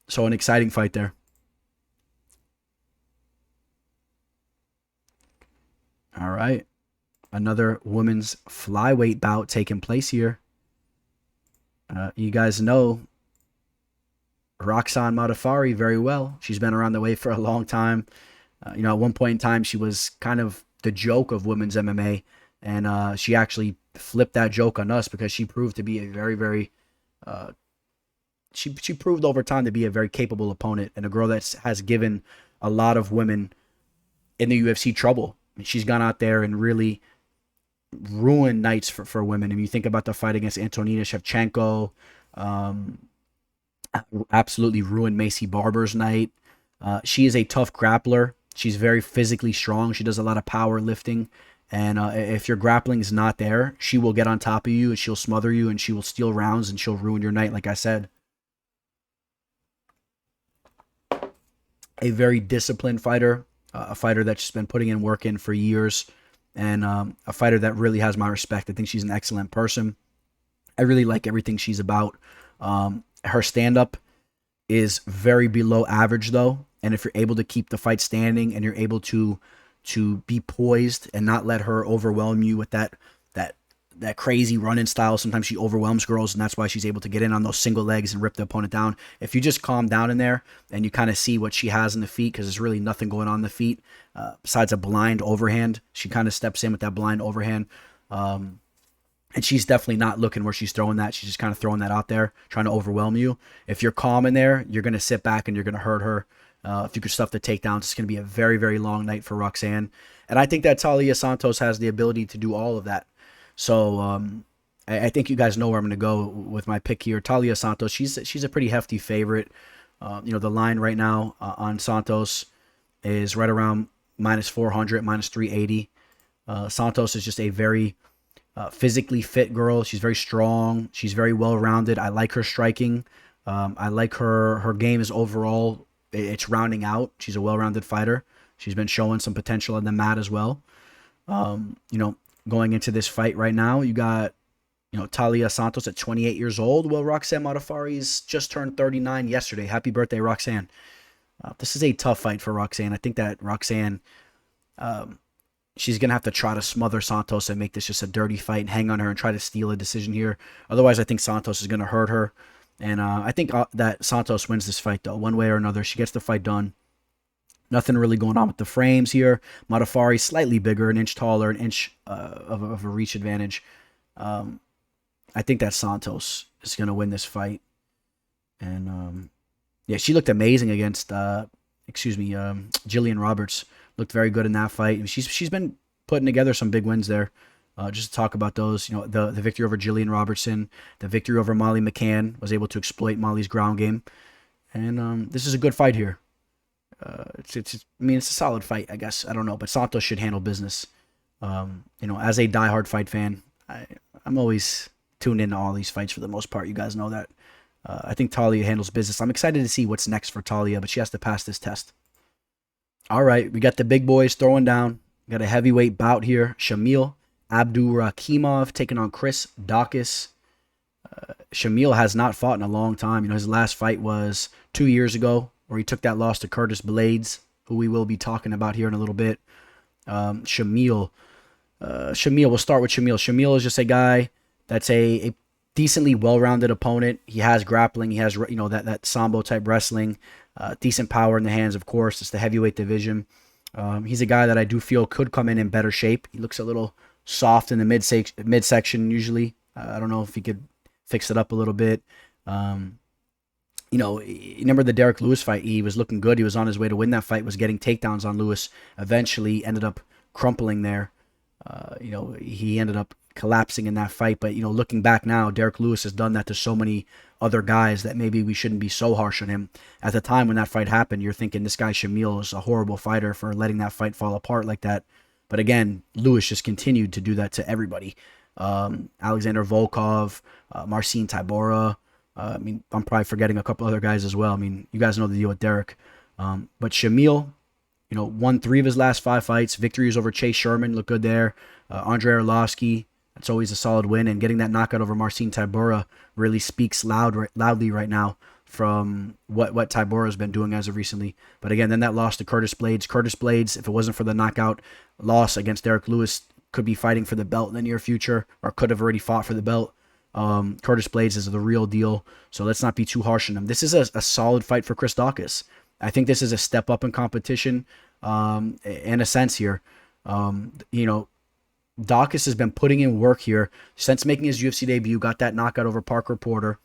[SPEAKER 1] So an exciting fight there. All right. Another women's flyweight bout taking place here. You guys know Roxanne Modafferi very well. She's been around the way for a long time. You know, at one point in time, she was kind of the joke of women's MMA, and she actually flipped that joke on us because she proved to be a very, very she proved over time to be a very capable opponent, and a girl that has given a lot of women in the UFC trouble. And she's gone out there and really ruined nights for women. If you think about the fight against Antonina Shevchenko, absolutely ruined Macy Barber's night. She is a tough grappler. She's very physically strong. She does a lot of power lifting. And if your grappling is not there, she will get on top of you and she'll smother you and she will steal rounds and she'll ruin your night, like I said. A very disciplined fighter, a fighter that's just been putting in work in for years, and a fighter that really has my respect. I think she's an excellent person. I really like everything she's about. Her stand-up is very below average, though, and if you're able to keep the fight standing and you're able to be poised and not let her overwhelm you with that crazy running style. Sometimes she overwhelms girls, and that's why she's able to get in on those single legs and rip the opponent down. If you just calm down in there and you kind of see what she has in the feet, because there's really nothing going on in the feet besides a blind overhand. She kind of steps in with that blind overhand. And she's definitely not looking where she's throwing that. She's just kind of throwing that out there, trying to overwhelm you. If you're calm in there, you're going to sit back and you're going to hurt her. If you could stuff the takedowns, it's going to be a very, very long night for Roxanne. And I think that Talia Santos has the ability to do all of that. So I think you guys know where I'm going to go with my pick here. Talia Santos, she's a pretty hefty favorite. You know, the line right now on Santos is right around minus 400, minus 380. Santos is just a very physically fit girl. She's very strong. She's very well-rounded. I like her striking. I like her game is overall, it's rounding out. She's a well-rounded fighter. She's been showing some potential on the mat as well. You know, going into this fight right now, you got, you know, Talia Santos at 28 years old. Well, Roxanne Modafferi's just turned 39 yesterday. Happy birthday, Roxanne. This is a tough fight for Roxanne. I think that Roxanne, she's going to have to try to smother Santos and make this just a dirty fight and hang on her and try to steal a decision here. Otherwise, I think Santos is going to hurt her. And I think that Santos wins this fight, though, one way or another. She gets the fight done. Nothing really going on with the frames here. Modafferi slightly bigger, an inch taller, an inch of a reach advantage. I think that Santos is going to win this fight. And, yeah, she looked amazing against, Jillian Roberts. Looked very good in that fight. She's been putting together some big wins there. Just to talk about those, you know, the victory over Jillian Robertson, the victory over Molly McCann, was able to exploit Molly's ground game. And this is a good fight here. It's a solid fight, I guess. I don't know, but Santos should handle business. You know, as a diehard fight fan, I'm always tuned into all these fights for the most part. You guys know that. I think Talia handles business. I'm excited to see what's next for Talia, but she has to pass this test. All right, we got the big boys throwing down. We got a heavyweight bout here. Shamil Abdurakhimov taking on Chris Daukaus. Shamil has not fought in a long time. You know, his last fight was 2 years ago, where he took that loss to Curtis Blaydes, who we will be talking about here in a little bit. Shamil, we'll start with Shamil. Shamil is just a guy that's a decently well-rounded opponent. He has grappling. He has, you know, that Sambo-type wrestling. Decent power in the hands, of course. It's the heavyweight division. He's a guy that I do feel could come in better shape. He looks a little soft in the midsection usually. I don't know if he could fix it up a little bit. You know, you remember the Derek Lewis fight? He was looking good. He was on his way to win that fight, was getting takedowns on Lewis. Eventually ended up crumpling there. You know, he ended up collapsing in that fight. But, looking back now, Derek Lewis has done that to so many other guys that maybe we shouldn't be so harsh on him. At the time when that fight happened, you're thinking this guy Shamil is a horrible fighter for letting that fight fall apart like that. But again, Lewis just continued to do that to everybody. Alexander Volkov, Marcin Tybura. I'm probably forgetting a couple other guys as well. You guys know the deal with Derek. But Shamil, won 3 of his last 5 fights. Victories over Chase Sherman, look good there. Andrei Arlovski, that's always a solid win. And getting that knockout over Marcin Tybura really speaks loudly right now from what Tybura has been doing as of recently. But again, then that loss to Curtis Blaydes. Curtis Blaydes, if it wasn't for the knockout loss against Derek Lewis, could be fighting for the belt in the near future, or could have already fought for the belt. Curtis Blaydes is the real deal, so let's not be too harsh on him. This is a solid fight for Chris Daukaus. I think this is a step up in competition, in a sense here. Daukaus has been putting in work here since making his UFC debut, got that knockout over Parker Porter,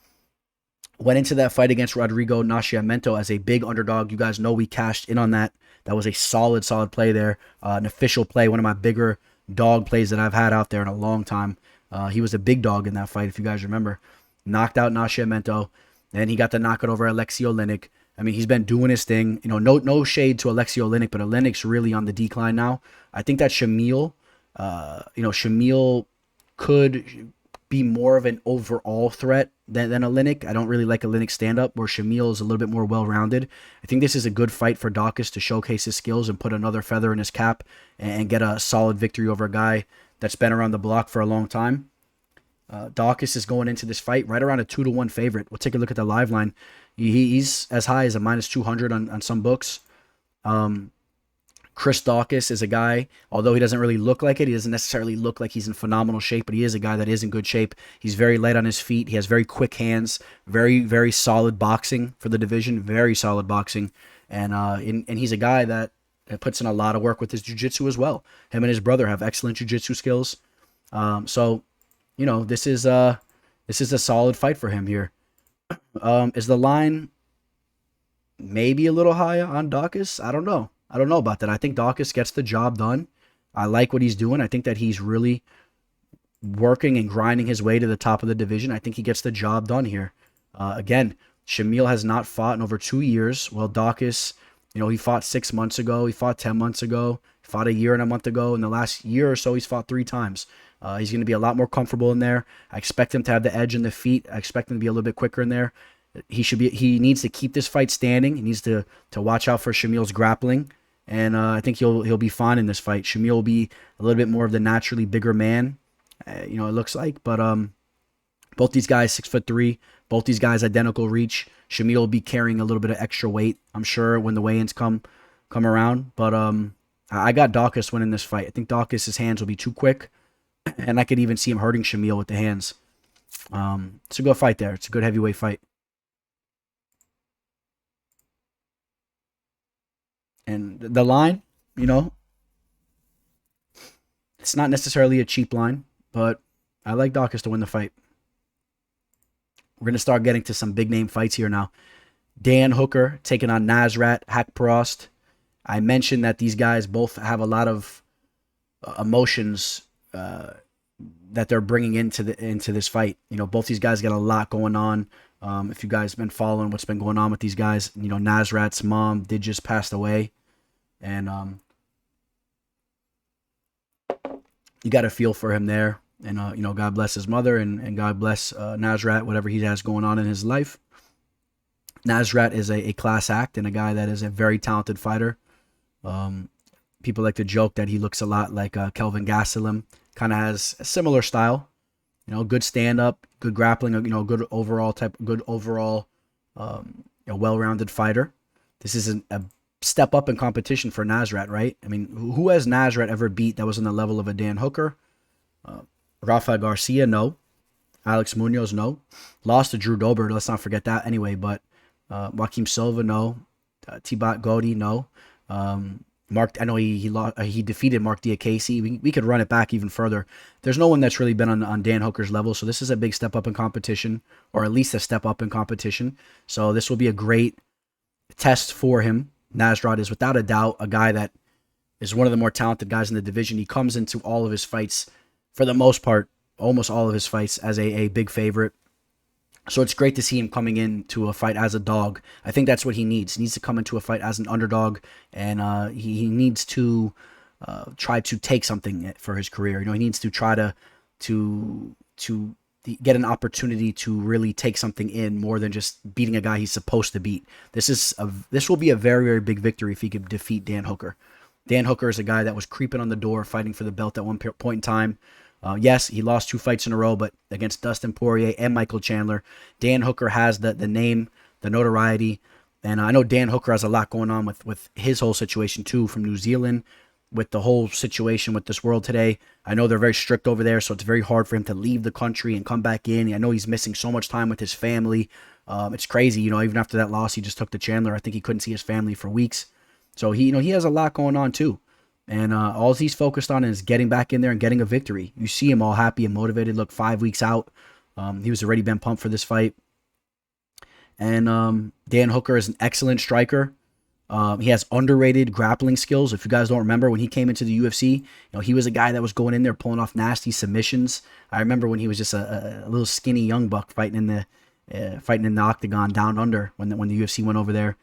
[SPEAKER 1] went into that fight against Rodrigo Nascimento as a big underdog. You guys know we cashed in on that. That was a solid play there, an official play, one of my bigger dog plays that I've had out there in a long time. He was a big dog in that fight, if you guys remember. Knocked out Nascimento, then he got the knockout over Alexei Oleinik. He's been doing his thing. No shade to Alexei Oleinik, but Oleinik's really on the decline now. I think that Shamil could be more of an overall threat than Oleinik. I don't really like Oleinik's stand-up, where Shamil is a little bit more well-rounded. I think this is a good fight for Daukaus to showcase his skills and put another feather in his cap and get a solid victory over a guy that's been around the block for a long time. Daukaus is going into this fight right around a 2-1 favorite. We'll take a look at the live line. He's as high as a -200 on some books. Chris Daukaus is a guy, although he doesn't really look like it, he doesn't necessarily look like he's in phenomenal shape, but he is a guy that is in good shape. He's very light on his feet. He has very quick hands, very, very solid boxing for the division, very solid boxing. And he's a guy that puts in a lot of work with his jiu-jitsu as well. Him and his brother have excellent jiu-jitsu skills. This is a solid fight for him here. Is the line maybe a little high on Daukaus? I don't know about that. I think Daukaus gets the job done. I like what he's doing. I think that he's really working and grinding his way to the top of the division. I think he gets the job done here. Again, Shamil has not fought in over 2 years. Well, Daukaus, he fought 6 months ago. He fought 10 months ago. He fought a year and a month ago. In the last year or so, he's fought 3 times. He's going to be a lot more comfortable in there. I expect him to have the edge in the feet. I expect him to be a little bit quicker in there. He needs to keep this fight standing. He needs to watch out for Shamil's grappling. And I think he'll be fine in this fight. Shamil will be a little bit more of the naturally bigger man, it looks like. But both these guys 6'3", both these guys identical reach. Shamil will be carrying a little bit of extra weight, I'm sure, when the weigh-ins come around. But I got Daukaus winning this fight. I think Daukaus' hands will be too quick, and I could even see him hurting Shamil with the hands. It's a good fight there. It's a good heavyweight fight. And the line, it's not necessarily a cheap line, but I like Daukaus to win the fight. We're going to start getting to some big name fights here now. Dan Hooker taking on Nasrat Haqparast. I mentioned that these guys both have a lot of emotions that they're bringing into this fight. Both these guys got a lot going on. If you guys have been following what's been going on with these guys, Nasrat's mom did just pass away. And you got to feel for him there. And, God bless his mother and God bless Nasrat, whatever he has going on in his life. Nasrat is a class act and a guy that is a very talented fighter. People like to joke that he looks a lot like Kelvin Gastelum. Kind of has a similar style. Good stand-up, good grappling, good overall well-rounded fighter. This is a step up in competition for Nasrat, right? Who has Nasrat ever beat that was on the level of a Dan Hooker? Rafa Garcia, no. Alex Munoz, no. Lost to Drew Dober, let's not forget that anyway, but Joaquim Silva, no. Thibaut Godi, no. I know he defeated Mark Diakase. We could run it back even further. There's no one that's really been on Dan Hooker's level, so this is a big step up in competition, or at least a step up in competition. So this will be a great test for him. Nasrat is without a doubt a guy that is one of the more talented guys in the division. He comes into all of his fights, for the most part, almost all of his fights as a big favorite. So it's great to see him coming into a fight as a dog. I think that's what he needs. He needs to come into a fight as an underdog, and he needs to try to take something for his career. He needs to try to get an opportunity to really take something in more than just beating a guy he's supposed to beat. This will be a very, very big victory if he could defeat Dan Hooker. Dan Hooker is a guy that was creeping on the door, fighting for the belt at one point in time. Yes, he lost 2 fights in a row, but against Dustin Poirier and Michael Chandler, Dan Hooker has the name, the notoriety, and I know Dan Hooker has a lot going on with his whole situation too, from New Zealand, with the whole situation with this world today. I know they're very strict over there, so it's very hard for him to leave the country and come back in. I know he's missing so much time with his family. It's crazy, even after that loss he just took to Chandler, I think he couldn't see his family for weeks. So he has a lot going on too. And all he's focused on is getting back in there and getting a victory. You see him all happy and motivated. Look, 5 weeks out. He was already been pumped for this fight. And Dan Hooker is an excellent striker. He has underrated grappling skills. If you guys don't remember, when he came into the UFC, he was a guy that was going in there pulling off nasty submissions. I remember when he was just a little skinny young buck fighting in the octagon down under when the UFC went over there.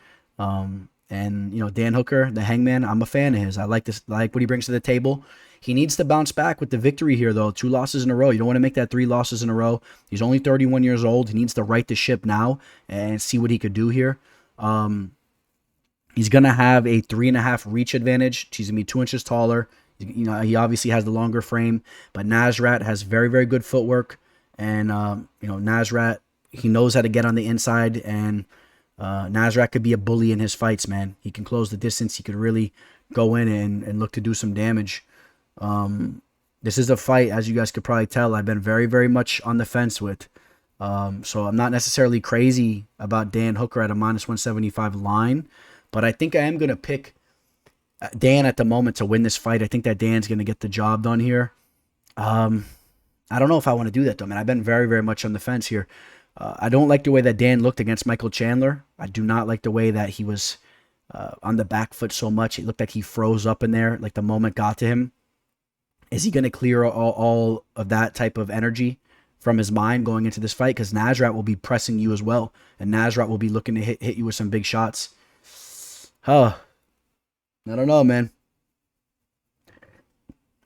[SPEAKER 1] And Dan Hooker, the Hangman, I'm a fan of his. I like what he brings to the table. He needs to bounce back with the victory here, though. 2 losses in a row. You don't want to make that 3 losses in a row. He's only 31 years old. He needs to right the ship now and see what he could do here. He's gonna have a 3.5 reach advantage. He's gonna be 2 inches taller. He obviously has the longer frame, but Nasrat has very, very good footwork, and Nasrat, he knows how to get on the inside, and Nasrat could be a bully in his fights, man. He can close the distance. He could really go in and look to do some damage. This is a fight, as you guys could probably tell, I've been very, very much on the fence with. So I'm not necessarily crazy about Dan Hooker at a -175 line, but I think I am going to pick Dan at the moment to win this fight. I think that Dan's going to get the job done here. I don't know if I want to do that, though, man. I've been very, very much on the fence here. I don't like the way that Dan looked against Michael Chandler. I do not like the way that he was on the back foot so much. It looked like he froze up in there, like the moment got to him. Is he going to clear all of that type of energy from his mind going into this fight? Because Nasrat will be pressing you as well, and Nasrat will be looking to hit you with some big shots. I don't know, man.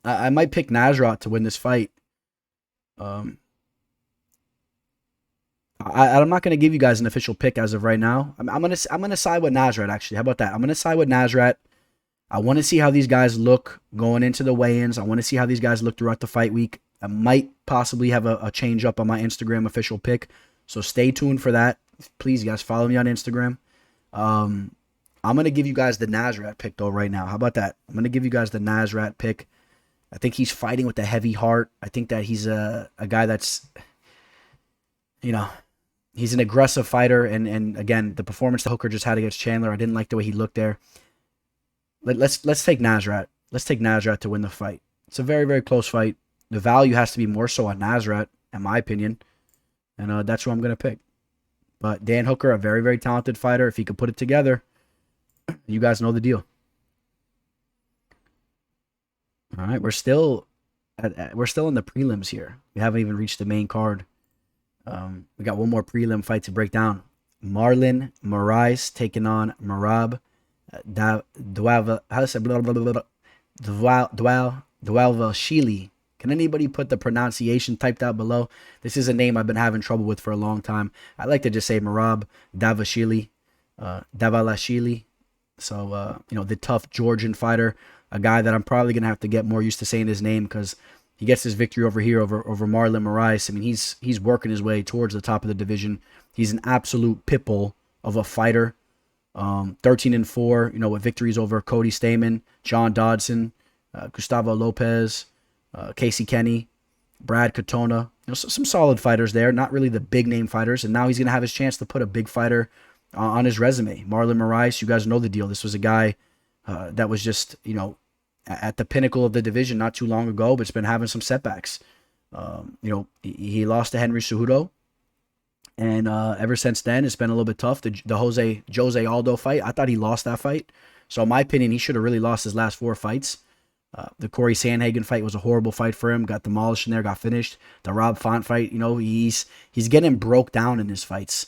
[SPEAKER 1] I might pick Nasrat to win this fight. I'm not going to give you guys an official pick as of right now. I'm gonna side with Nasrat, actually. How about that? I'm going to side with Nasrat. I want to see how these guys look going into the weigh-ins. I want to see how these guys look throughout the fight week. I might possibly have a change up on my Instagram official pick, so stay tuned for that. Please, guys, follow me on Instagram. I'm going to give you guys the Nasrat pick, though, right now. How about that? I'm going to give you guys the Nasrat pick. I think he's fighting with a heavy heart. I think that he's a guy that's, he's an aggressive fighter. And again, the performance that Hooker just had against Chandler, I didn't like the way he looked there. Let's take Nasrat. Let's take Nasrat to win the fight. It's a very, very close fight. The value has to be more so on Nasrat, in my opinion. And that's who I'm going to pick. But Dan Hooker, a very, very talented fighter. If he could put it together, you guys know the deal. All right, we're still in the prelims here. We haven't even reached the main card. We got one more prelim fight to break down. Marlon Moraes taking on Merab Dvalishvili. Can anybody put the pronunciation typed out below? This is a name I've been having trouble with for a long time. I like to just say Merab Dvalishvili. So, the tough Georgian fighter, a guy that I'm probably going to have to get more used to saying his name because he gets his victory over here over Marlon Moraes. I mean, he's working his way towards the top of the division. He's an absolute pit bull of a fighter. 13-4, with victories over Cody Stamen, John Dodson, Gustavo Lopez, Casey Kenny, Brad Katona. Some solid fighters there, not really the big name fighters. And now he's going to have his chance to put a big fighter on his resume. Marlon Moraes, you guys know the deal. This was a guy that was just, at the pinnacle of the division not too long ago, but it's been having some setbacks. He lost to Henry Cejudo, and ever since then, it's been a little bit tough. The Jose Aldo fight, I thought he lost that fight. So in my opinion, he should have really lost his last 4 fights. The Corey Sandhagen fight was a horrible fight for him. Got demolished in there, got finished. The Rob Font fight, he's getting broke down in his fights.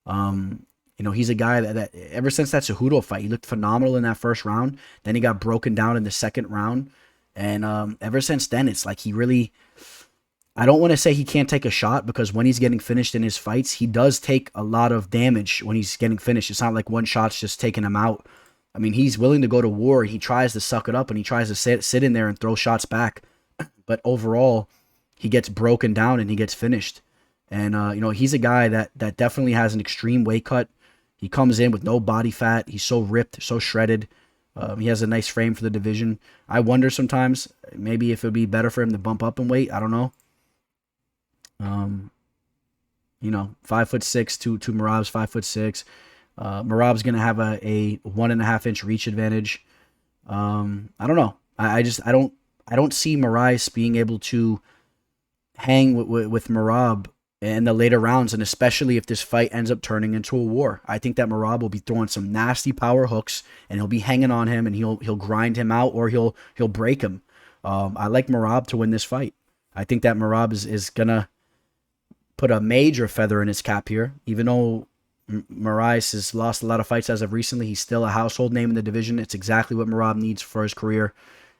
[SPEAKER 1] He's a guy that ever since that Cejudo fight, he looked phenomenal in that first round. Then he got broken down in the second round. And ever since then, it's like he really... I don't want to say he can't take a shot, because when he's getting finished in his fights, he does take a lot of damage when he's getting finished. It's not like one shot's just taking him out. I mean, he's willing to go to war. He tries to suck it up, and he tries to sit in there and throw shots back. But overall, he gets broken down and he gets finished. And, he's a guy that definitely has an extreme weight cut. He comes in with no body fat. He's so ripped, so shredded. He has a nice frame for the division. I wonder sometimes maybe if it would be better for him to bump up in weight. I don't know. 5'6" to Merab's 5'6". Merab's gonna have a 1.5 inch reach advantage. I don't know. I don't see Moraes being able to hang with Merab in the later rounds, and especially if this fight ends up turning into a war. I think that Merab will be throwing some nasty power hooks, and he'll be hanging on him, and he'll grind him out, or he'll break him. I like Merab to win this fight. I think that Merab is gonna put a major feather in his cap here. Even though Moraes has lost a lot of fights as of recently, he's still a household name in the division. It's exactly what Merab needs for his career,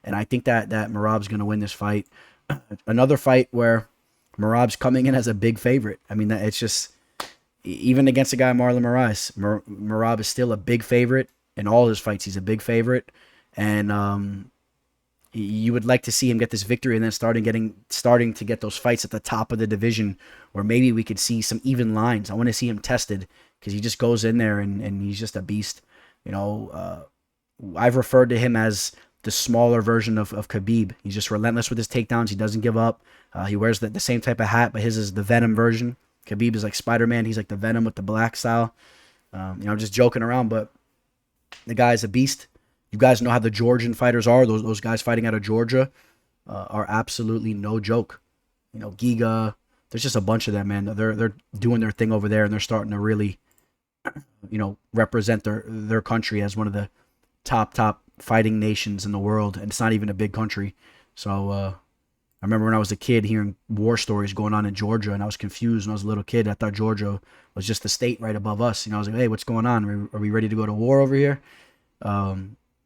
[SPEAKER 1] and I think that Merab's gonna win this fight. Another fight where Merab's coming in as a big favorite. I mean, it's just, even against a guy Marlon Moraes, Merab is still a big favorite in all his fights. He's a big favorite, and you would like to see him get this victory and then starting to get those fights at the top of the division, where maybe we could see some even lines. I want to see him tested, because he just goes in there and he's just a beast. I've referred to him as the smaller version of Khabib. He's just relentless with his takedowns. He doesn't give up. He wears the same type of hat, but his is the Venom version. Khabib is like Spider-Man. He's like the Venom with the black style. Just joking around, but the guy's a beast. You guys know how the Georgian fighters are. Those guys fighting out of Georgia are absolutely no joke. Giga. There's just a bunch of them, man. They're doing their thing over there, and they're starting to really, represent their country as one of the top fighting nations in the world, and it's not even a big country. So I remember when I was a kid hearing war stories going on in Georgia, and I was confused when I was a little kid. I thought Georgia was just the state right above us. I was like, hey, what's going on? Are we ready to go to war over here? But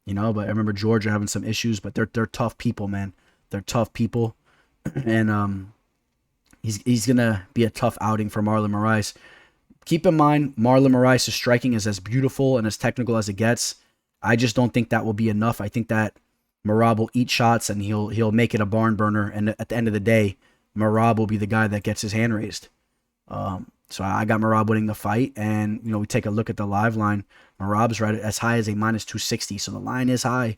[SPEAKER 1] I remember Georgia having some issues, but they're tough people, man. They're tough people, and he's gonna be a tough outing for Marlon Moraes. Keep in mind, Marlon Moraes' striking is as beautiful and as technical as it gets. I just don't think that will be enough. I think that Merab will eat shots and he'll make it a barn burner. And at the end of the day, Merab will be the guy that gets his hand raised. So I got Merab winning the fight. And, we take a look at the live line. Merab's right as high as a -260. So the line is high.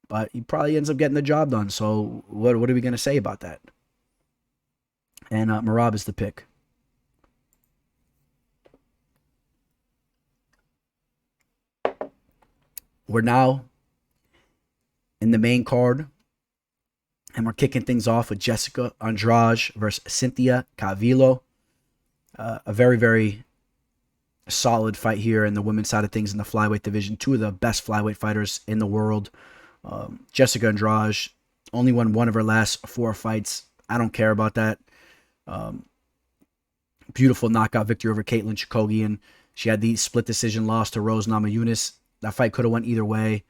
[SPEAKER 1] But he probably ends up getting the job done. So what are we going to say about that? And Merab is the pick. We're now in the main card, and we're kicking things off with Jéssica Andrade versus Cynthia Calvillo. A very, very solid fight here in the women's side of things in the flyweight division. Two of the best flyweight fighters in the world. Jéssica Andrade only won one of her last 4 fights. I don't care about that. Beautiful knockout victory over Caitlin Chookagian. She had the split decision loss to Rose Namajunas. That fight could have went either way.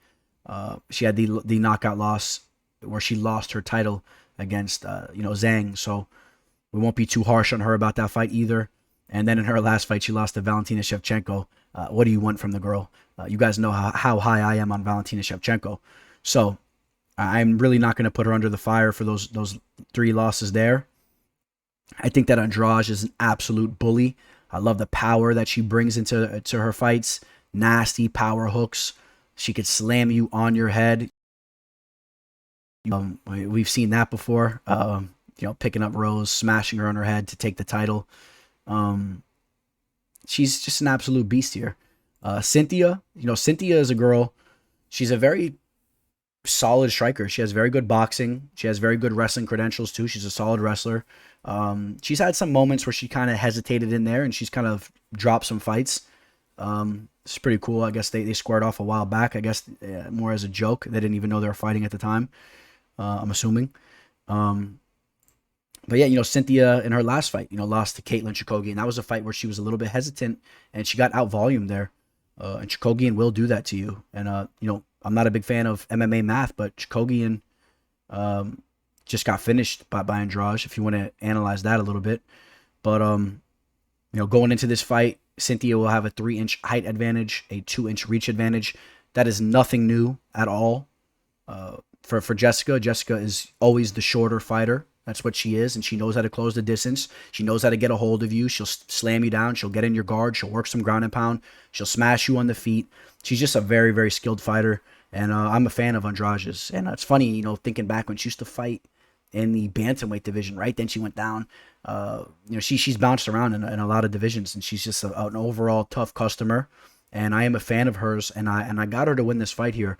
[SPEAKER 1] She had the knockout loss where she lost her title against Zhang. So we won't be too harsh on her about that fight either. And then in her last fight, she lost to Valentina Shevchenko. What do you want from the girl? You guys know how high I am on Valentina Shevchenko. So I'm really not going to put her under the fire for those 3 losses there. I think that Andrade is an absolute bully. I love the power that she brings into her fights. Nasty power hooks. She could slam you on your head. We've seen that before. Picking up Rose, smashing her on her head to take the title. She's just an absolute beast here. Cynthia, Cynthia is a girl. She's a very solid striker. She has very good boxing. She has very good wrestling credentials too. She's a solid wrestler. She's had some moments where she kind of hesitated in there, and she's kind of dropped some fights. It's pretty cool. I guess they squared off a while back. I guess more as a joke. They didn't even know they were fighting at the time. I'm assuming. But yeah, Cynthia in her last fight, lost to Caitlin Chikogian. That was a fight where she was a little bit hesitant and she got out volumed there. And Chikogian will do that to you. And, I'm not a big fan of MMA math, but Chikogian just got finished by Andrade, if you want to analyze that a little bit. But, going into this fight, Cynthia will have a 3-inch height advantage, a 2-inch reach advantage. That is nothing new at all. For Jéssica, Jéssica is always the shorter fighter. That's what she is, and she knows how to close the distance. She knows how to get a hold of you. She'll slam you down. She'll get in your guard. She'll work some ground and pound. She'll smash you on the feet. She's just a very, very skilled fighter, and I'm a fan of Andrade's. And it's funny, thinking back when she used to fight in the bantamweight division, right? Then she went down. She's bounced around in a lot of divisions, and she's just an overall tough customer. And I am a fan of hers, and I got her to win this fight here.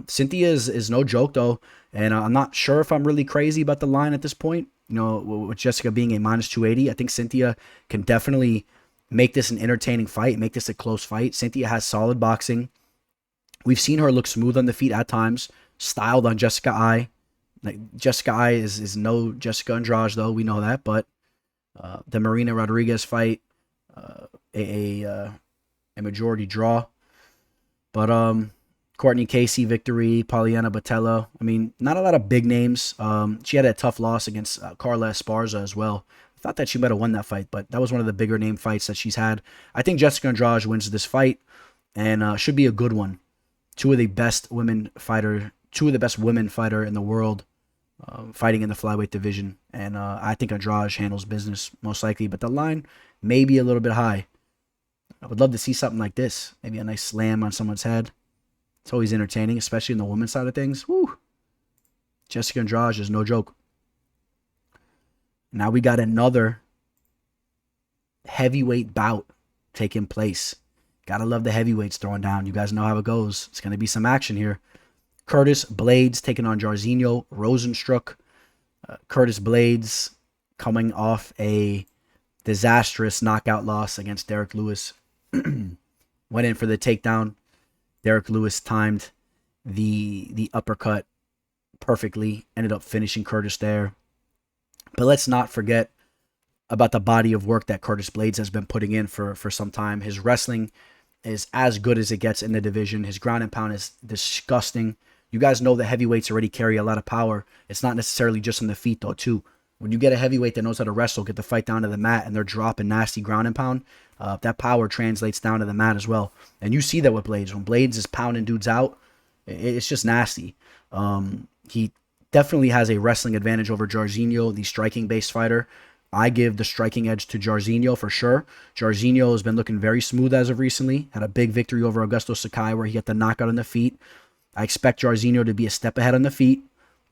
[SPEAKER 1] Cynthia is no joke though, and I'm not sure if I'm really crazy about the line at this point. With Jéssica being a -280, I think Cynthia can definitely make this an entertaining fight, make this a close fight. Cynthia has solid boxing. We've seen her look smooth on the feet at times, styled on Jéssica Eye. Like Jéssica Eye is no Jéssica Andrade though, we know that. But the Marina Rodriguez fight, a majority draw. But Courtney Casey victory, Poliana Botello. I mean, not a lot of big names. She had a tough loss against Carla Esparza as well. I thought that she might have won that fight, but that was one of the bigger name fights that she's had. I think Jéssica Andrade wins this fight, and should be a good one. Two of the best women fighter in the world, fighting in the flyweight division, and I think Andrade handles business most likely. But the line may be a little bit high. I would love to see something like this, maybe a nice slam on someone's head. It's always entertaining, especially in the women's side of things. Woo! Jéssica Andrade is no joke. Now we got another heavyweight bout taking place. Gotta love the heavyweights throwing down. You guys know how it goes. It's going to be some action here. Curtis Blaydes taking on Jairzinho Rozenstruik. Curtis Blaydes coming off a disastrous knockout loss against Derek Lewis. Went in for the takedown. Derek Lewis timed the uppercut perfectly. Ended up finishing Curtis there. But let's not forget about the body of work that Curtis Blaydes has been putting in for some time. His wrestling is as good as it gets in the division. His ground and pound is disgusting. You guys know the heavyweights already carry a lot of power. It's not necessarily just on the feet, though, too. When you get a heavyweight that knows how to wrestle, get the fight down to the mat, and they're dropping nasty ground and pound, that power translates down to the mat as well. And you see that with Blaydes. When Blaydes is pounding dudes out, it's just nasty. He definitely has a wrestling advantage over Jairzinho, the striking-based fighter. I give the striking edge to Jairzinho for sure. Jairzinho has been looking very smooth as of recently. Had a big victory over Augusto Sakai where he got the knockout on the feet. I expect Jairzinho to be a step ahead on the feet,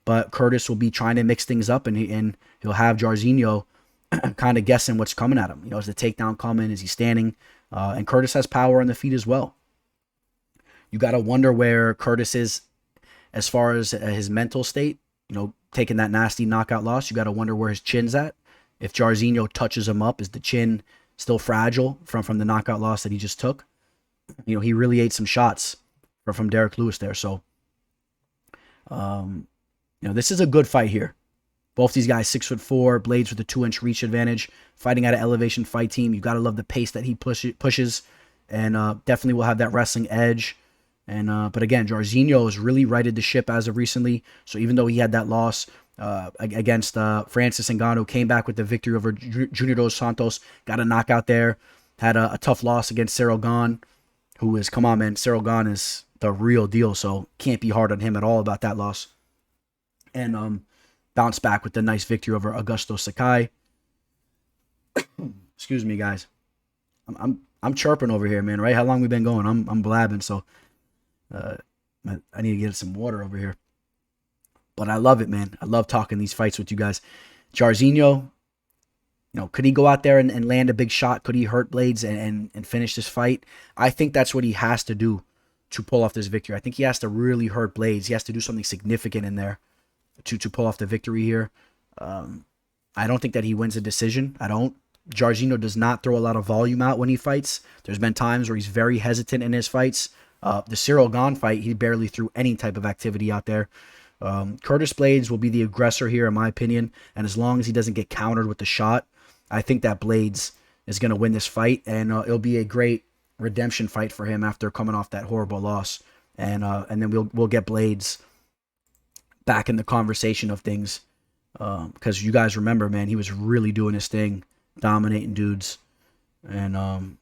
[SPEAKER 1] but Curtis will be trying to mix things up, and he'll have Jairzinho kind of guessing what's coming at him. Is the takedown coming? Is he standing? And Curtis has power on the feet as well. You got to wonder where Curtis is as far as his mental state. Taking that nasty knockout loss, you got to wonder where his chin's at. If Jairzinho touches him up, is the chin still fragile from the knockout loss that he just took? He really ate some shots from Derek Lewis there. So, this is a good fight here. Both these guys 6'4", Blaydes with a 2-inch reach advantage, fighting at an elevation fight team. You got to love the pace that he pushes, and definitely will have that wrestling edge. And but again, Jairzinho has really righted the ship as of recently. So even though he had that loss against Francis Ngannou, came back with the victory over Junior Dos Santos, got a knockout there, had a tough loss against Cyril Gane, who is, come on, man, Cyril Gane is the real deal, so can't be hard on him at all about that loss. And bounced back with the nice victory over Augusto Sakai. Excuse me, guys. I'm chirping over here, man, right? How long we been going? I'm blabbing, so I need to get some water over here. But I love it, man. I love talking these fights with you guys. Jairzinho, could he go out there and land a big shot? Could he hurt Blaydes and finish this fight? I think that's what he has to do to pull off this victory. I think he has to really hurt Blaydes. He has to do something significant in there to pull off the victory here. I don't think that he wins a decision. I don't. Jairzinho does not throw a lot of volume out when he fights. There's been times where he's very hesitant in his fights. The Cyril Gane fight, he barely threw any type of activity out there. Curtis Blaydes will be the aggressor here, in my opinion. And as long as he doesn't get countered with the shot, I think that Blaydes is going to win this fight. And it'll be a great redemption fight for him after coming off that horrible loss. And then we'll get Blaydes back in the conversation of things. Because you guys remember, man, he was really doing his thing, dominating dudes. And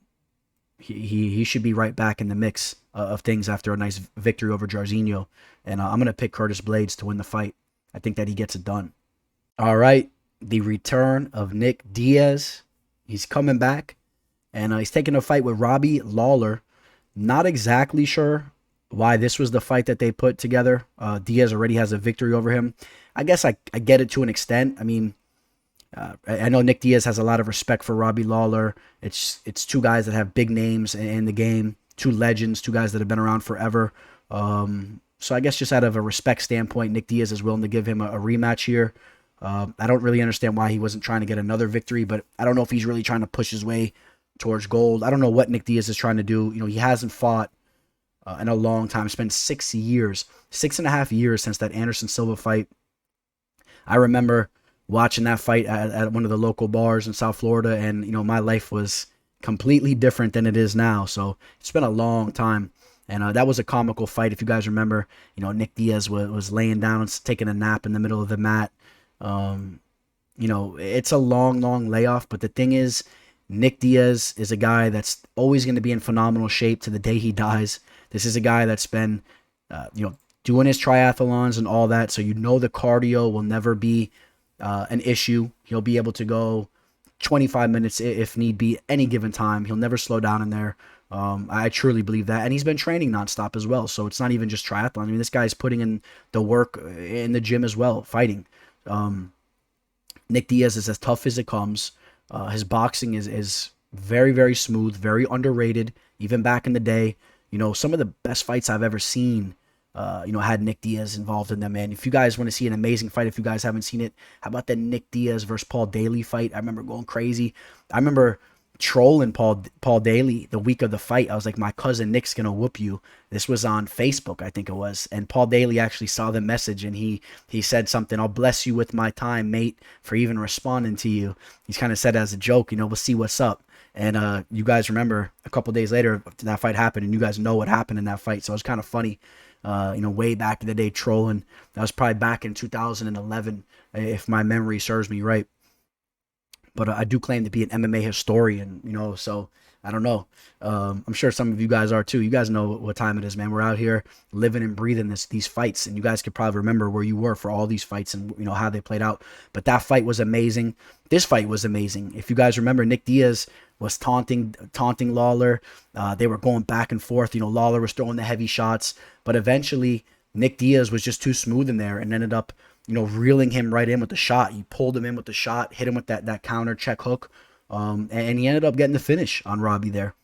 [SPEAKER 1] he should be right back in the mix of things after a nice victory over Jairzinho. And I'm going to pick Curtis Blaydes to win the fight. I think that he gets it done. All right, the return of Nick Diaz. He's coming back, and he's taking a fight with Robbie Lawler. Not exactly sure why this was the fight that they put together. Diaz already has a victory over him. I guess I get it to an extent. I mean, I know Nick Diaz has a lot of respect for Robbie Lawler. It's two guys that have big names in the game, two legends, two guys that have been around forever. So I guess just out of a respect standpoint, Nick Diaz is willing to give him a rematch here. I don't really understand why he wasn't trying to get another victory, but I don't know if he's really trying to push his way towards gold. I don't know what Nick Diaz is trying to do. You know, he hasn't fought in a long time. It's been 6 years, 6.5 years since that Anderson Silva fight. I remember watching that fight at one of the local bars in South Florida, and, you know, my life was completely different than it is now. So it's been a long time. And that was a comical fight. If you guys remember, you know, Nick Diaz was laying down and taking a nap in the middle of the mat. You know, it's a long layoff. But the thing is, Nick Diaz is a guy that's always going to be in phenomenal shape to the day he dies. This is a guy that's been, you know, doing his triathlons and all that. So, you know, the cardio will never be an issue. He'll be able to go 25 minutes if need be, any given time. He'll never slow down in there. I truly believe that. And he's been training nonstop as well. So it's not even just triathlon. I mean, this guy's putting in the work in the gym as well, fighting. Nick Diaz is as tough as it comes. His boxing is very, very smooth, very underrated. Even back in the day, you know, some of the best fights I've ever seen, you know, had Nick Diaz involved in them, man. If you guys want to see an amazing fight, if you guys haven't seen it, how about the Nick Diaz versus Paul Daly fight? I remember going crazy. I remember trolling Paul Daly the week of the fight. I was like, my cousin Nick's gonna whoop you. This was on Facebook, I think it was, and Paul Daly actually saw the message, and he said something, "I'll bless you with my time, mate, for even responding to you." He's kind of said as a joke, you know, we'll see what's up. And you guys remember a couple days later that fight happened, and you guys know what happened in that fight. So it was kind of funny, you know, way back in the day trolling. That was probably back in 2011, if my memory serves me right. But I do claim to be an MMA historian, you know, so I don't know. I'm sure some of you guys are too. You guys know what time it is, man. We're out here living and breathing these fights, and you guys could probably remember where you were for all these fights and, you know, how they played out. But that fight was amazing. This fight was amazing. If you guys remember, Nick Diaz was taunting Lawler. They were going back and forth. You know, Lawler was throwing the heavy shots, but eventually Nick Diaz was just too smooth in there and ended up, you know, reeling him right in with the shot. He pulled him in with the shot, hit him with that counter check hook, and he ended up getting the finish on Robbie there,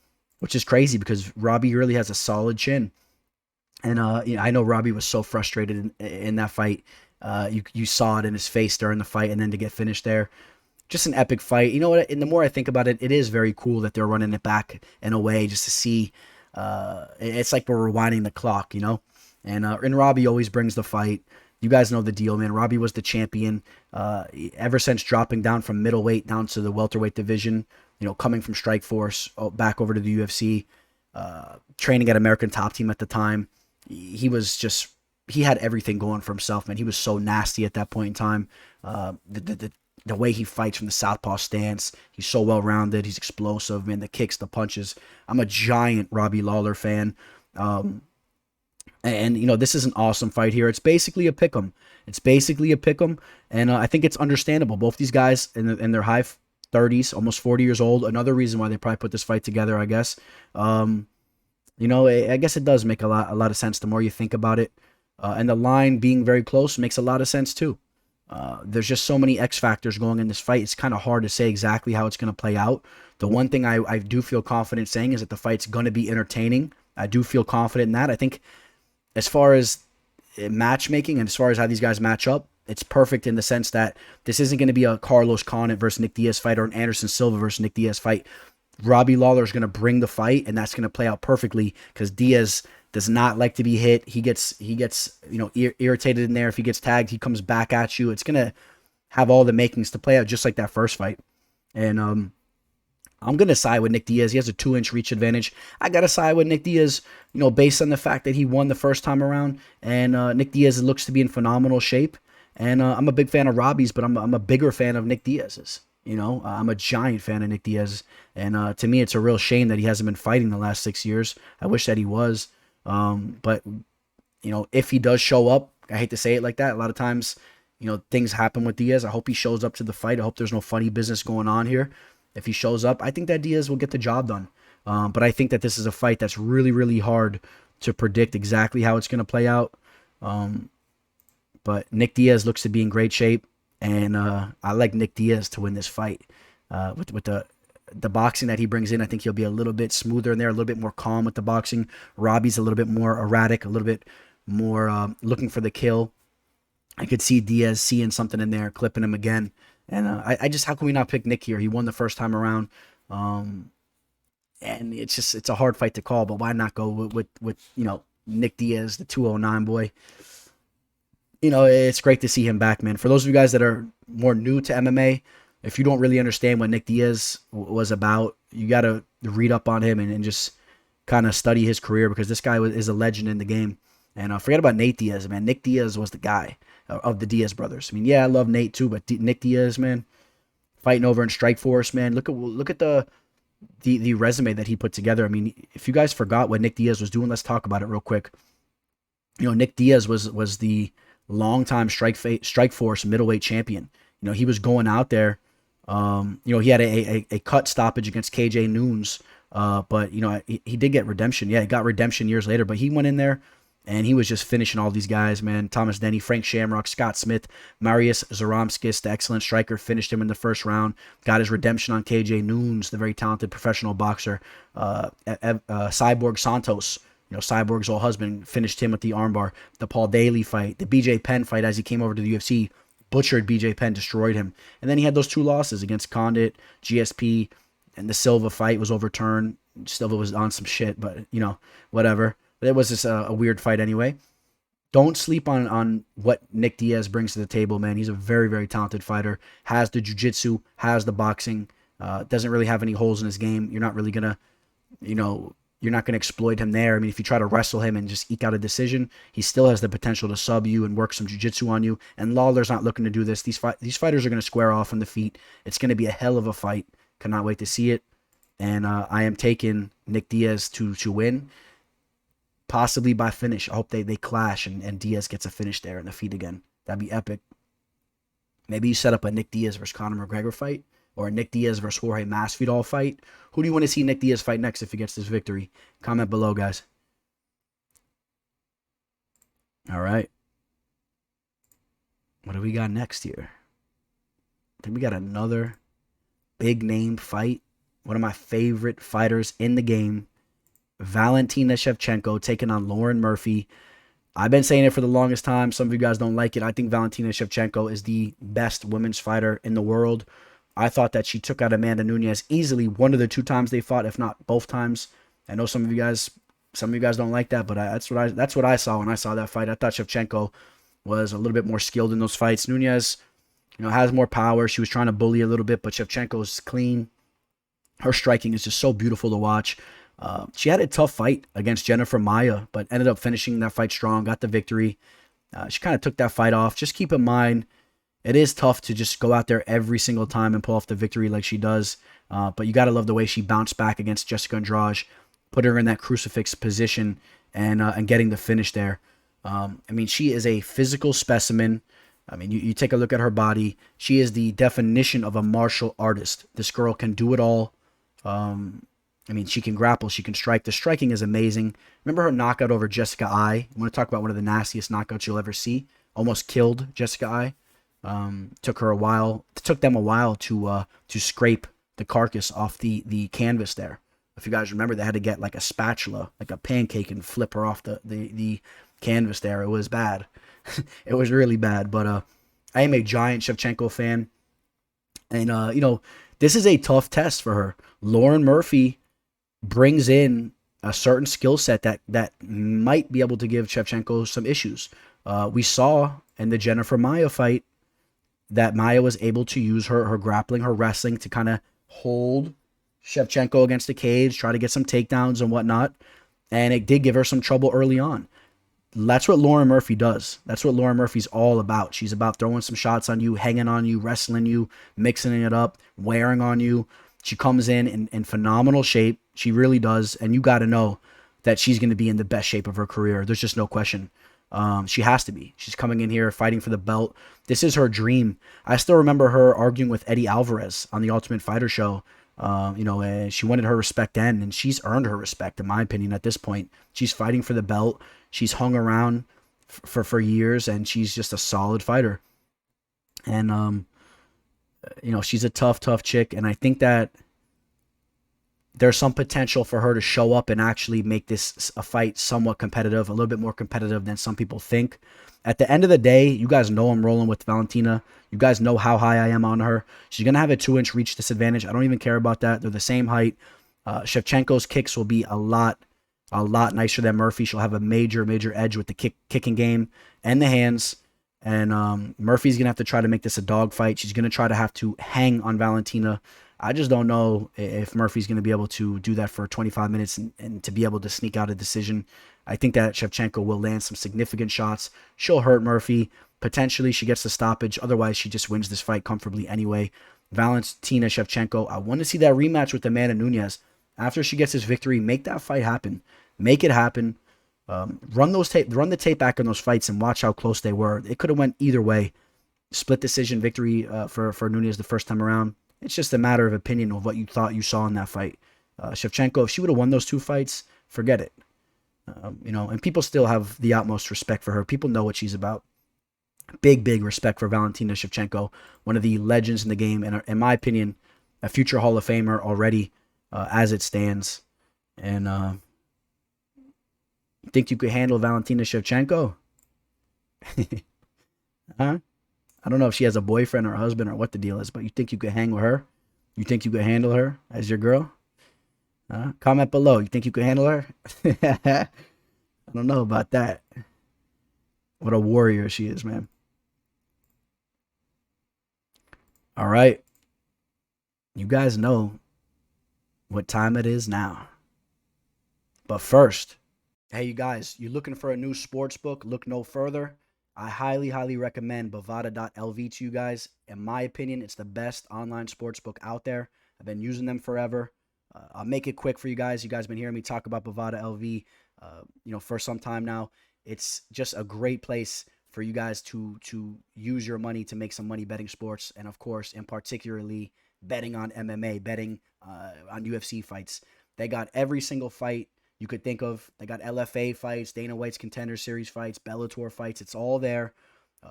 [SPEAKER 1] which is crazy because Robbie really has a solid chin. And you know, I know Robbie was so frustrated in that fight. You saw it in his face during the fight, and then to get finished there, just an epic fight. You know what? And the more I think about it, it is very cool that they're running it back in a way just to see. It's like we're rewinding the clock, you know. And Robbie always brings the fight. You guys know the deal, man. Robbie was the champion ever since dropping down from middleweight down to the welterweight division, you know, coming from Strikeforce back over to the UFC, training at American Top Team at the time. He had everything going for himself, man. He was so nasty at that point in time. The way he fights from the southpaw stance, he's so well-rounded. He's explosive, man. The kicks, the punches. I'm a giant Robbie Lawler fan. And, you know, this is an awesome fight here. It's basically a pick'em. And I think it's understandable. Both these guys in their high 30s, almost 40 years old. Another reason why they probably put this fight together, I guess. You know, I guess it does make a lot of sense the more you think about it. And the line being very close makes a lot of sense too. There's just so many X factors going in this fight. It's kind of hard to say exactly how it's going to play out. The one thing I do feel confident saying is that the fight's going to be entertaining. I do feel confident in that. I think as far as matchmaking and as far as how these guys match up, it's perfect in the sense that this isn't going to be a Carlos Condit versus Nick Diaz fight or an Anderson Silva versus Nick Diaz fight. Robbie Lawler is going to bring the fight, and that's going to play out perfectly because Diaz does not like to be hit. He gets irritated in there. If he gets tagged, he comes back at you. It's gonna have all the makings to play out just like that first fight. And I'm gonna side with Nick Diaz. He has a 2-inch reach advantage. I gotta side with Nick Diaz, based on the fact that he won the first time around, and Nick Diaz looks to be in phenomenal shape. And I'm a big fan of Robbie's, but I'm a bigger fan of Nick Diaz's. I'm a giant fan of Nick Diaz, and to me, it's a real shame that he hasn't been fighting the last 6 years. I wish that he was. But if he does show up, I hate to say it like that. A lot of times, things happen with Diaz. I hope he shows up to the fight. I hope there's no funny business going on here. If he shows up, I think that Diaz will get the job done. But I think that this is a fight that's really, really hard to predict exactly how it's going to play out. But Nick Diaz looks to be in great shape, and I like Nick Diaz to win this fight. With the boxing that he brings in, I think he'll be a little bit smoother in there, a little bit more calm with the boxing. Robbie's a little bit more erratic, a little bit more looking for the kill. I could see Diaz seeing something in there, clipping him again. And I just, how can we not pick Nick here? He won the first time around. And it's a hard fight to call, but why not go with Nick Diaz, the 209 boy? It's great to see him back, man. For those of you guys that are more new to MMA, if you don't really understand what Nick Diaz was about, you got to read up on him and just kind of study his career, because this guy is a legend in the game. And forget about Nate Diaz, man. Nick Diaz was the guy of the Diaz brothers. I mean, yeah, I love Nate too, but Nick Diaz, man, fighting over in Strikeforce, man. Look at the resume that he put together. I mean, if you guys forgot what Nick Diaz was doing, let's talk about it real quick. Nick Diaz was the longtime Strikeforce middleweight champion. He was going out there. He had a cut stoppage against KJ Noons, but he did get redemption. Yeah, he got redemption years later, but he went in there and he was just finishing all these guys, man. Thomas Denny, Frank Shamrock, Scott Smith, Marius Zaromskis, the excellent striker, finished him in the first round. Got his redemption on KJ Noons, the very talented professional boxer. Cyborg Santos, Cyborg's old husband, finished him with the armbar. The Paul Daly fight, the BJ Penn fight as he came over to the UFC, butchered BJ Penn, destroyed him. And then he had those 2 losses against Condit, GSP, and the Silva fight was overturned. Silva was on some shit, but, whatever. But it was just a weird fight anyway. Don't sleep on what Nick Diaz brings to the table, man. He's a very, very talented fighter. Has the jiu-jitsu, has the boxing. Doesn't really have any holes in his game. You're not really going to, you're not going to exploit him there. I mean, if you try to wrestle him and just eke out a decision, he still has the potential to sub you and work some jiu-jitsu on you. And Lawler's not looking to do this. These fighters are going to square off on the feet. It's going to be a hell of a fight. Cannot wait to see it. And I am taking Nick Diaz to win, possibly by finish. I hope they clash and Diaz gets a finish there in the feet again. That'd be epic. Maybe you set up a Nick Diaz versus Conor McGregor fight, or a Nick Diaz versus Jorge Masvidal fight. Who do you want to see Nick Diaz fight next if he gets this victory? Comment below, guys. All right. What do we got next here? I think we got another big name fight. One of my favorite fighters in the game, Valentina Shevchenko, taking on Lauren Murphy. I've been saying it for the longest time. Some of you guys don't like it. I think Valentina Shevchenko is the best women's fighter in the world. I thought that she took out Amanda Nunes easily one of the 2 times they fought, if not both times. I know some of you guys don't like that, but that's what I saw when I saw that fight. I thought Shevchenko was a little bit more skilled in those fights. Nunes, has more power. She was trying to bully a little bit, but Shevchenko's clean. Her striking is just so beautiful to watch. She had a tough fight against Jennifer Maia, but ended up finishing that fight strong, got the victory. She kind of took that fight off. Just keep in mind, it is tough to just go out there every single time and pull off the victory like she does. But you got to love the way she bounced back against Jéssica Andrade, put her in that crucifix position, and getting the finish there. She is a physical specimen. You take a look at her body. She is the definition of a martial artist. This girl can do it all. She can grapple, she can strike. The striking is amazing. Remember her knockout over Jessica Ai? I'm going to talk about one of the nastiest knockouts you'll ever see. Almost killed Jessica Ai. Took them a while to scrape the carcass off the canvas there. If you guys remember, they had to get like a spatula, like a pancake, and flip her off the canvas there. It was bad. It was really bad. But I am a giant Shevchenko fan. And, this is a tough test for her. Lauren Murphy brings in a certain skill set that might be able to give Shevchenko some issues. We saw in the Jennifer Maia fight that Maia was able to use her grappling, her wrestling to kind of hold Shevchenko against the cage, try to get some takedowns and whatnot. And it did give her some trouble early on. That's what Lauren Murphy does. That's what Lauren Murphy's all about. She's about throwing some shots on you, hanging on you, wrestling you, mixing it up, wearing on you. She comes in phenomenal shape. She really does. And you got to know that she's going to be in the best shape of her career. There's just no question. She has to be. She's coming in here fighting for the belt. This is her dream. I still remember her arguing with Eddie Alvarez on the Ultimate Fighter show. And she wanted her respect then, and she's earned her respect, in my opinion, at this point. She's fighting for the belt. She's hung around for years, and she's just a solid fighter. And, she's a tough chick, and I think that there's some potential for her to show up and actually make this a fight somewhat competitive, a little bit more competitive than some people think. At the end of the day, you guys know I'm rolling with Valentina. You guys know how high I am on her. She's going to have a 2-inch reach disadvantage. I don't even care about that. They're the same height. Shevchenko's kicks will be a lot nicer than Murphy. She'll have a major edge with the kicking game and the hands. And Murphy's going to have to try to make this a dogfight. She's going to try to have to hang on Valentina. I just don't know if Murphy's going to be able to do that for 25 minutes and to be able to sneak out a decision. I think that Shevchenko will land some significant shots. She'll hurt Murphy. Potentially, she gets the stoppage. Otherwise, she just wins this fight comfortably anyway. Valentina Shevchenko, I want to see that rematch with Amanda Nunes. After she gets this victory, make that fight happen. Make it happen. Run the tape back on those fights and watch how close they were. It could have went either way. Split decision victory for Nunes the first time around. It's just a matter of opinion of what you thought you saw in that fight. Shevchenko, if she would have won those 2 fights, forget it. And people still have the utmost respect for her. People know what she's about. Big respect for Valentina Shevchenko, one of the legends in the game, and in my opinion, a future Hall of Famer already as it stands. And you think you could handle Valentina Shevchenko? Huh? I don't know if she has a boyfriend or a husband or what the deal is, but you think you could hang with her? You think you could handle her as your girl? Comment below. You think you could handle her? I don't know about that. What a warrior she is, man. All right. You guys know what time it is now. But first, hey, you guys, you looking for a new sports book? Look no further. I highly recommend Bovada.lv to you guys. In my opinion, it's the best online sports book out there. I've been using them forever. I'll make it quick for you guys. You guys have been hearing me talk about Bovada.lv, for some time now. It's just a great place for you guys to use your money to make some money betting sports, and of course, in particularly betting on MMA, betting on UFC fights. They got every single fight you could think of. They got LFA fights, Dana White's Contender Series fights, Bellator fights. It's all there.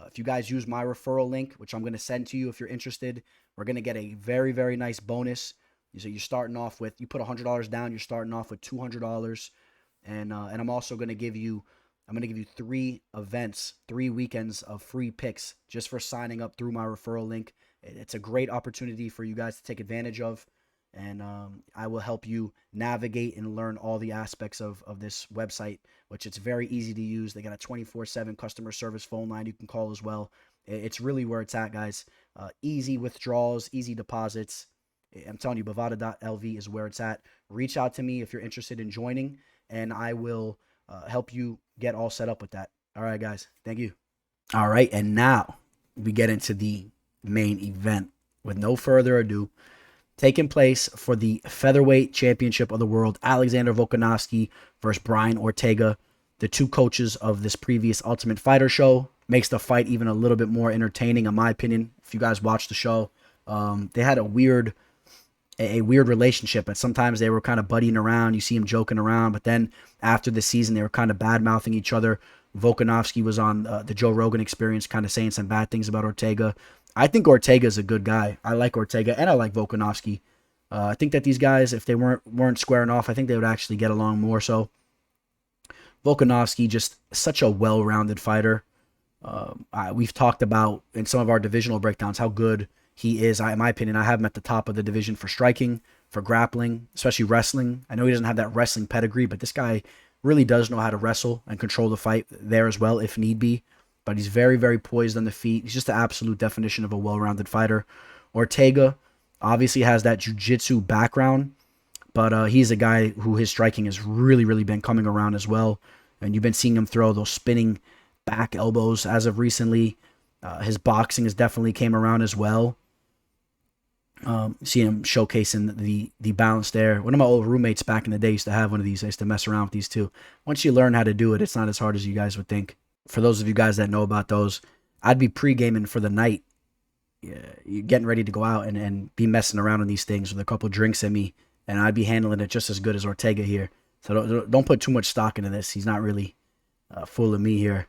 [SPEAKER 1] If you guys use my referral link, which I'm going to send to you if you're interested, we're going to get a very nice bonus. So you're starting off with, you put $100 down, you're starting off with $200. And I'm also going to give you, 3 events, 3 weekends of free picks just for signing up through my referral link. It's a great opportunity for you guys to take advantage of. And I will help you navigate and learn all the aspects of this website, which it's very easy to use. They got a 24/7 customer service phone line you can call as well. It's really where it's at, guys. Easy withdrawals, easy deposits. I'm telling you, Bovada.lv is where it's at. Reach out to me if you're interested in joining, and I will help you get all set up with that. All right, guys. Thank you. All right, and now we get into the main event. With no further ado, taking place for the featherweight championship of the world, Alexander Volkanovski versus Brian Ortega. The 2 coaches of this previous Ultimate Fighter show. Makes the fight even a little bit more entertaining, in my opinion. If you guys watch the show, they had a weird relationship, and sometimes they were kind of buddying around. You see him joking around, but then after the season, they were kind of bad-mouthing each other. Volkanovski was on the Joe Rogan Experience, kind of saying some bad things about Ortega. I think Ortega's a good guy. I like Ortega, and I like Volkanovski. I think that these guys, if they weren't squaring off, I think they would actually get along more so. Volkanovski, just such a well-rounded fighter. We've talked about in some of our divisional breakdowns how good he is. In my opinion, I have him at the top of the division for striking, for grappling, especially wrestling. I know he doesn't have that wrestling pedigree, but this guy really does know how to wrestle and control the fight there as well if need be. But he's very, very poised on the feet. He's just the absolute definition of a well-rounded fighter. Ortega obviously has that jiu-jitsu background, but he's a guy who his striking has really, really been coming around as well. And you've been seeing him throw those spinning back elbows as of recently. His boxing has definitely came around as well. Seeing him showcasing the balance there. One of my old roommates back in the day used to have one of these. I used to mess around with these too. Once you learn how to do it, it's not as hard as you guys would think. For those of you guys that know about those, I'd be pre-gaming for the night. You're getting ready to go out and be messing around on these things with a couple drinks in me, and I'd be handling it just as good as Ortega here. So don't put too much stock into this. He's not really fooling me here.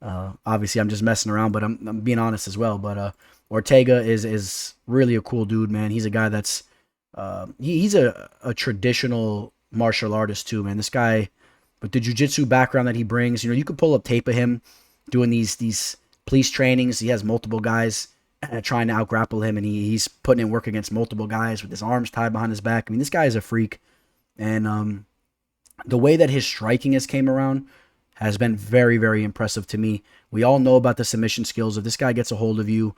[SPEAKER 1] Obviously, I'm just messing around, but I'm being honest as well. But Ortega is really a cool dude, man. He's a guy that's he's a traditional martial artist too, man. This guy with the jiu-jitsu background that he brings, you could pull up tape of him doing these police trainings. He has multiple guys trying to out-grapple him, and he's putting in work against multiple guys with his arms tied behind his back. I mean, this guy is a freak, and the way that his striking has came around has been very, very impressive to me. We all know about the submission skills. If this guy gets a hold of you,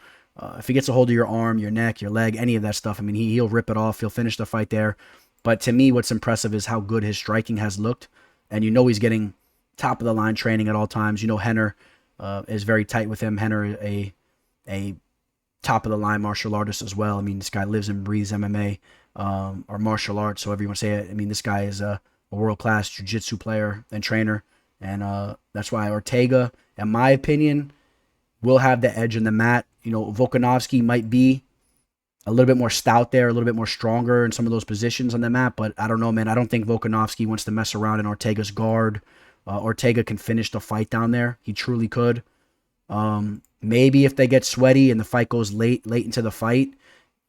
[SPEAKER 1] if he gets a hold of your arm, your neck, your leg, any of that stuff, I mean, he'll rip it off. He'll finish the fight there. But to me, what's impressive is how good his striking has looked. And he's getting top-of-the-line training at all times. Henner is very tight with him. Henner, a top-of-the-line martial artist as well. I mean, this guy lives and breathes MMA or martial arts, so however you want to say it. I mean, this guy is a world-class jiu-jitsu player and trainer. And that's why Ortega, in my opinion, will have the edge in the mat. Volkanovski might be a little bit more stout there, a little bit more stronger in some of those positions on the mat. But I don't know, man. I don't think Volkanovski wants to mess around in Ortega's guard. Ortega can finish the fight down there. He truly could. Maybe if they get sweaty and the fight goes late into the fight,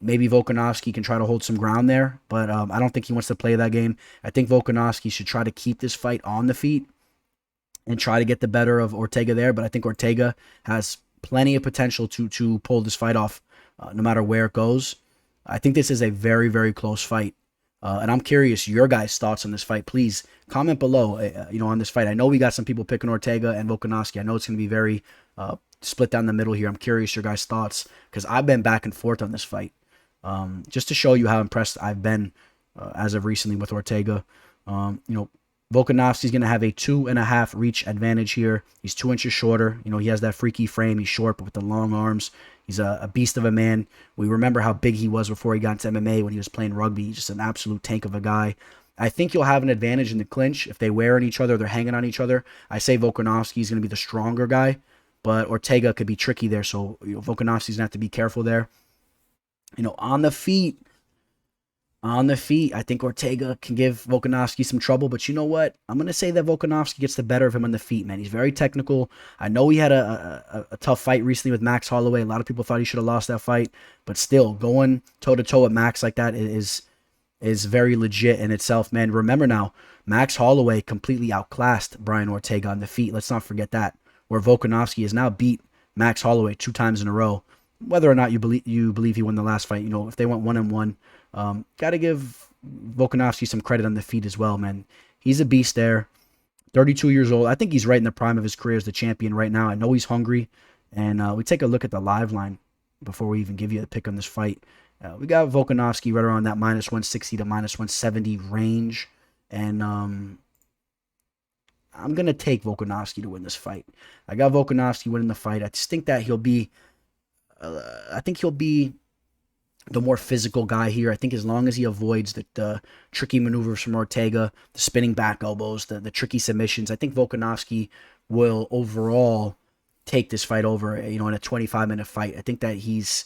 [SPEAKER 1] maybe Volkanovski can try to hold some ground there. But I don't think he wants to play that game. I think Volkanovski should try to keep this fight on the feet and try to get the better of Ortega there. But I think Ortega has plenty of potential to pull this fight off no matter where it goes. I think this is a very, very close fight. And I'm curious your guys' thoughts on this fight. Please comment below, on this fight. I know we got some people picking Ortega and Volkanovski. I know it's going to be very split down the middle here. I'm curious your guys' thoughts because I've been back and forth on this fight. Just to show you how impressed I've been as of recently with Ortega. Volkanovski's going to have a 2.5 reach advantage here. He's 2 inches shorter. He has that freaky frame. He's short, but with the long arms. He's a beast of a man. We remember how big he was before he got into MMA when he was playing rugby. He's just an absolute tank of a guy. I think you'll have an advantage in the clinch. If they wear on each other, they're hanging on each other. I say Volkanovski is going to be the stronger guy, but Ortega could be tricky there. So Volkanovski's going to have to be careful there. On the feet, I think Ortega can give Volkanovski some trouble, but you know what? I'm going to say that Volkanovski gets the better of him on the feet, man. He's very technical. I know he had a tough fight recently with Max Holloway. A lot of people thought he should have lost that fight, but still, going toe-to-toe with Max like that is very legit in itself, man. Remember now, Max Holloway completely outclassed Brian Ortega on the feet. Let's not forget that, where Volkanovski has now beat Max Holloway 2 times in a row. Whether or not you believe he won the last fight, if they went 1-1, got to give Volkanovski some credit on the feet as well, man. He's a beast there. 32 years old. I think he's right in the prime of his career as the champion right now. I know he's hungry. And we take a look at the live line before we even give you the pick on this fight. We got Volkanovski right around that -160 to -170 range. And I'm going to take Volkanovski to win this fight. I got Volkanovski winning the fight. I just think that he'll be the more physical guy here. I think as long as he avoids the tricky maneuvers from Ortega, the spinning back elbows, the tricky submissions, I think Volkanovski will overall take this fight over, in a 25-minute fight. I think that his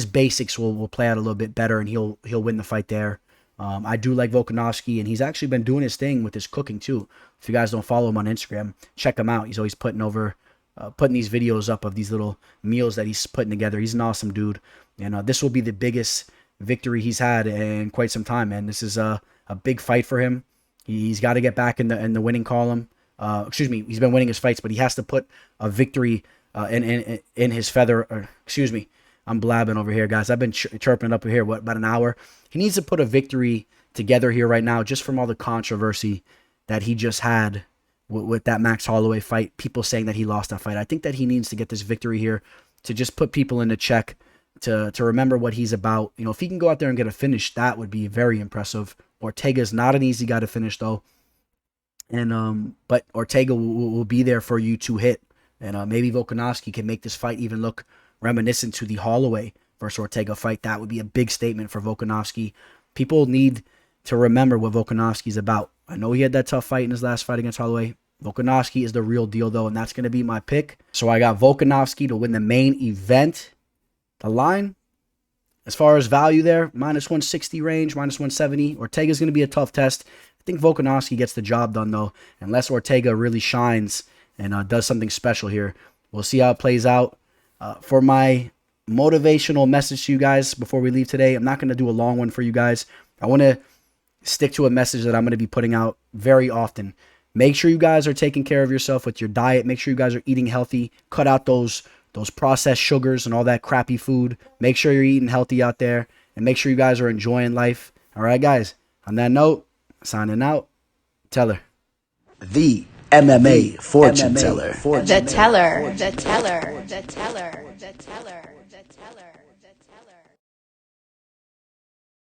[SPEAKER 1] basics will play out a little bit better, and he'll win the fight there. I do like Volkanovski, and he's actually been doing his thing with his cooking too. If you guys don't follow him on Instagram, check him out. He's always putting these videos up of these little meals that he's putting together. He's an awesome dude. And this will be the biggest victory he's had in quite some time, man. This is a big fight for him. He's got to get back in the winning column. He's been winning his fights, but he has to put a victory in his feather. I'm blabbing over here, guys. I've been chirping up here, what, about an hour? He needs to put a victory together here right now, just from all the controversy that he just had with that Max Holloway fight. People saying that he lost that fight. I think that he needs to get this victory here to just put people into check, to remember what he's about. You know, if he can go out there and get a finish, that would be very impressive. Ortega's not an easy guy to finish, though. And but Ortega will be there for you to hit. And maybe Volkanovski can make this fight even look reminiscent to the Holloway versus Ortega fight. That would be a big statement for Volkanovski. People need to remember what Volkanovski's about. I know he had that tough fight in his last fight against Holloway. Volkanovski is the real deal, though, and that's going to be my pick. So I got Volkanovski to win the main event. The line, as far as value there, minus 160 range, minus 170. Ortega's going to be a tough test. I think Volkanovski gets the job done, though, unless Ortega really shines and does something special here. We'll see how it plays out. For my motivational message to you guys before we leave today, I'm not going to do a long one for you guys. I want to stick to a message that I'm going to be putting out very often. Make sure you guys are taking care of yourself with your diet. Make sure you guys are eating healthy. Cut out those processed sugars and all that crappy food. Make sure you're eating healthy out there. And make sure you guys are enjoying life. All right, guys. On that note, signing out. Teller. The MMA fortune teller.
[SPEAKER 2] The teller. The teller. The teller. The teller. The teller.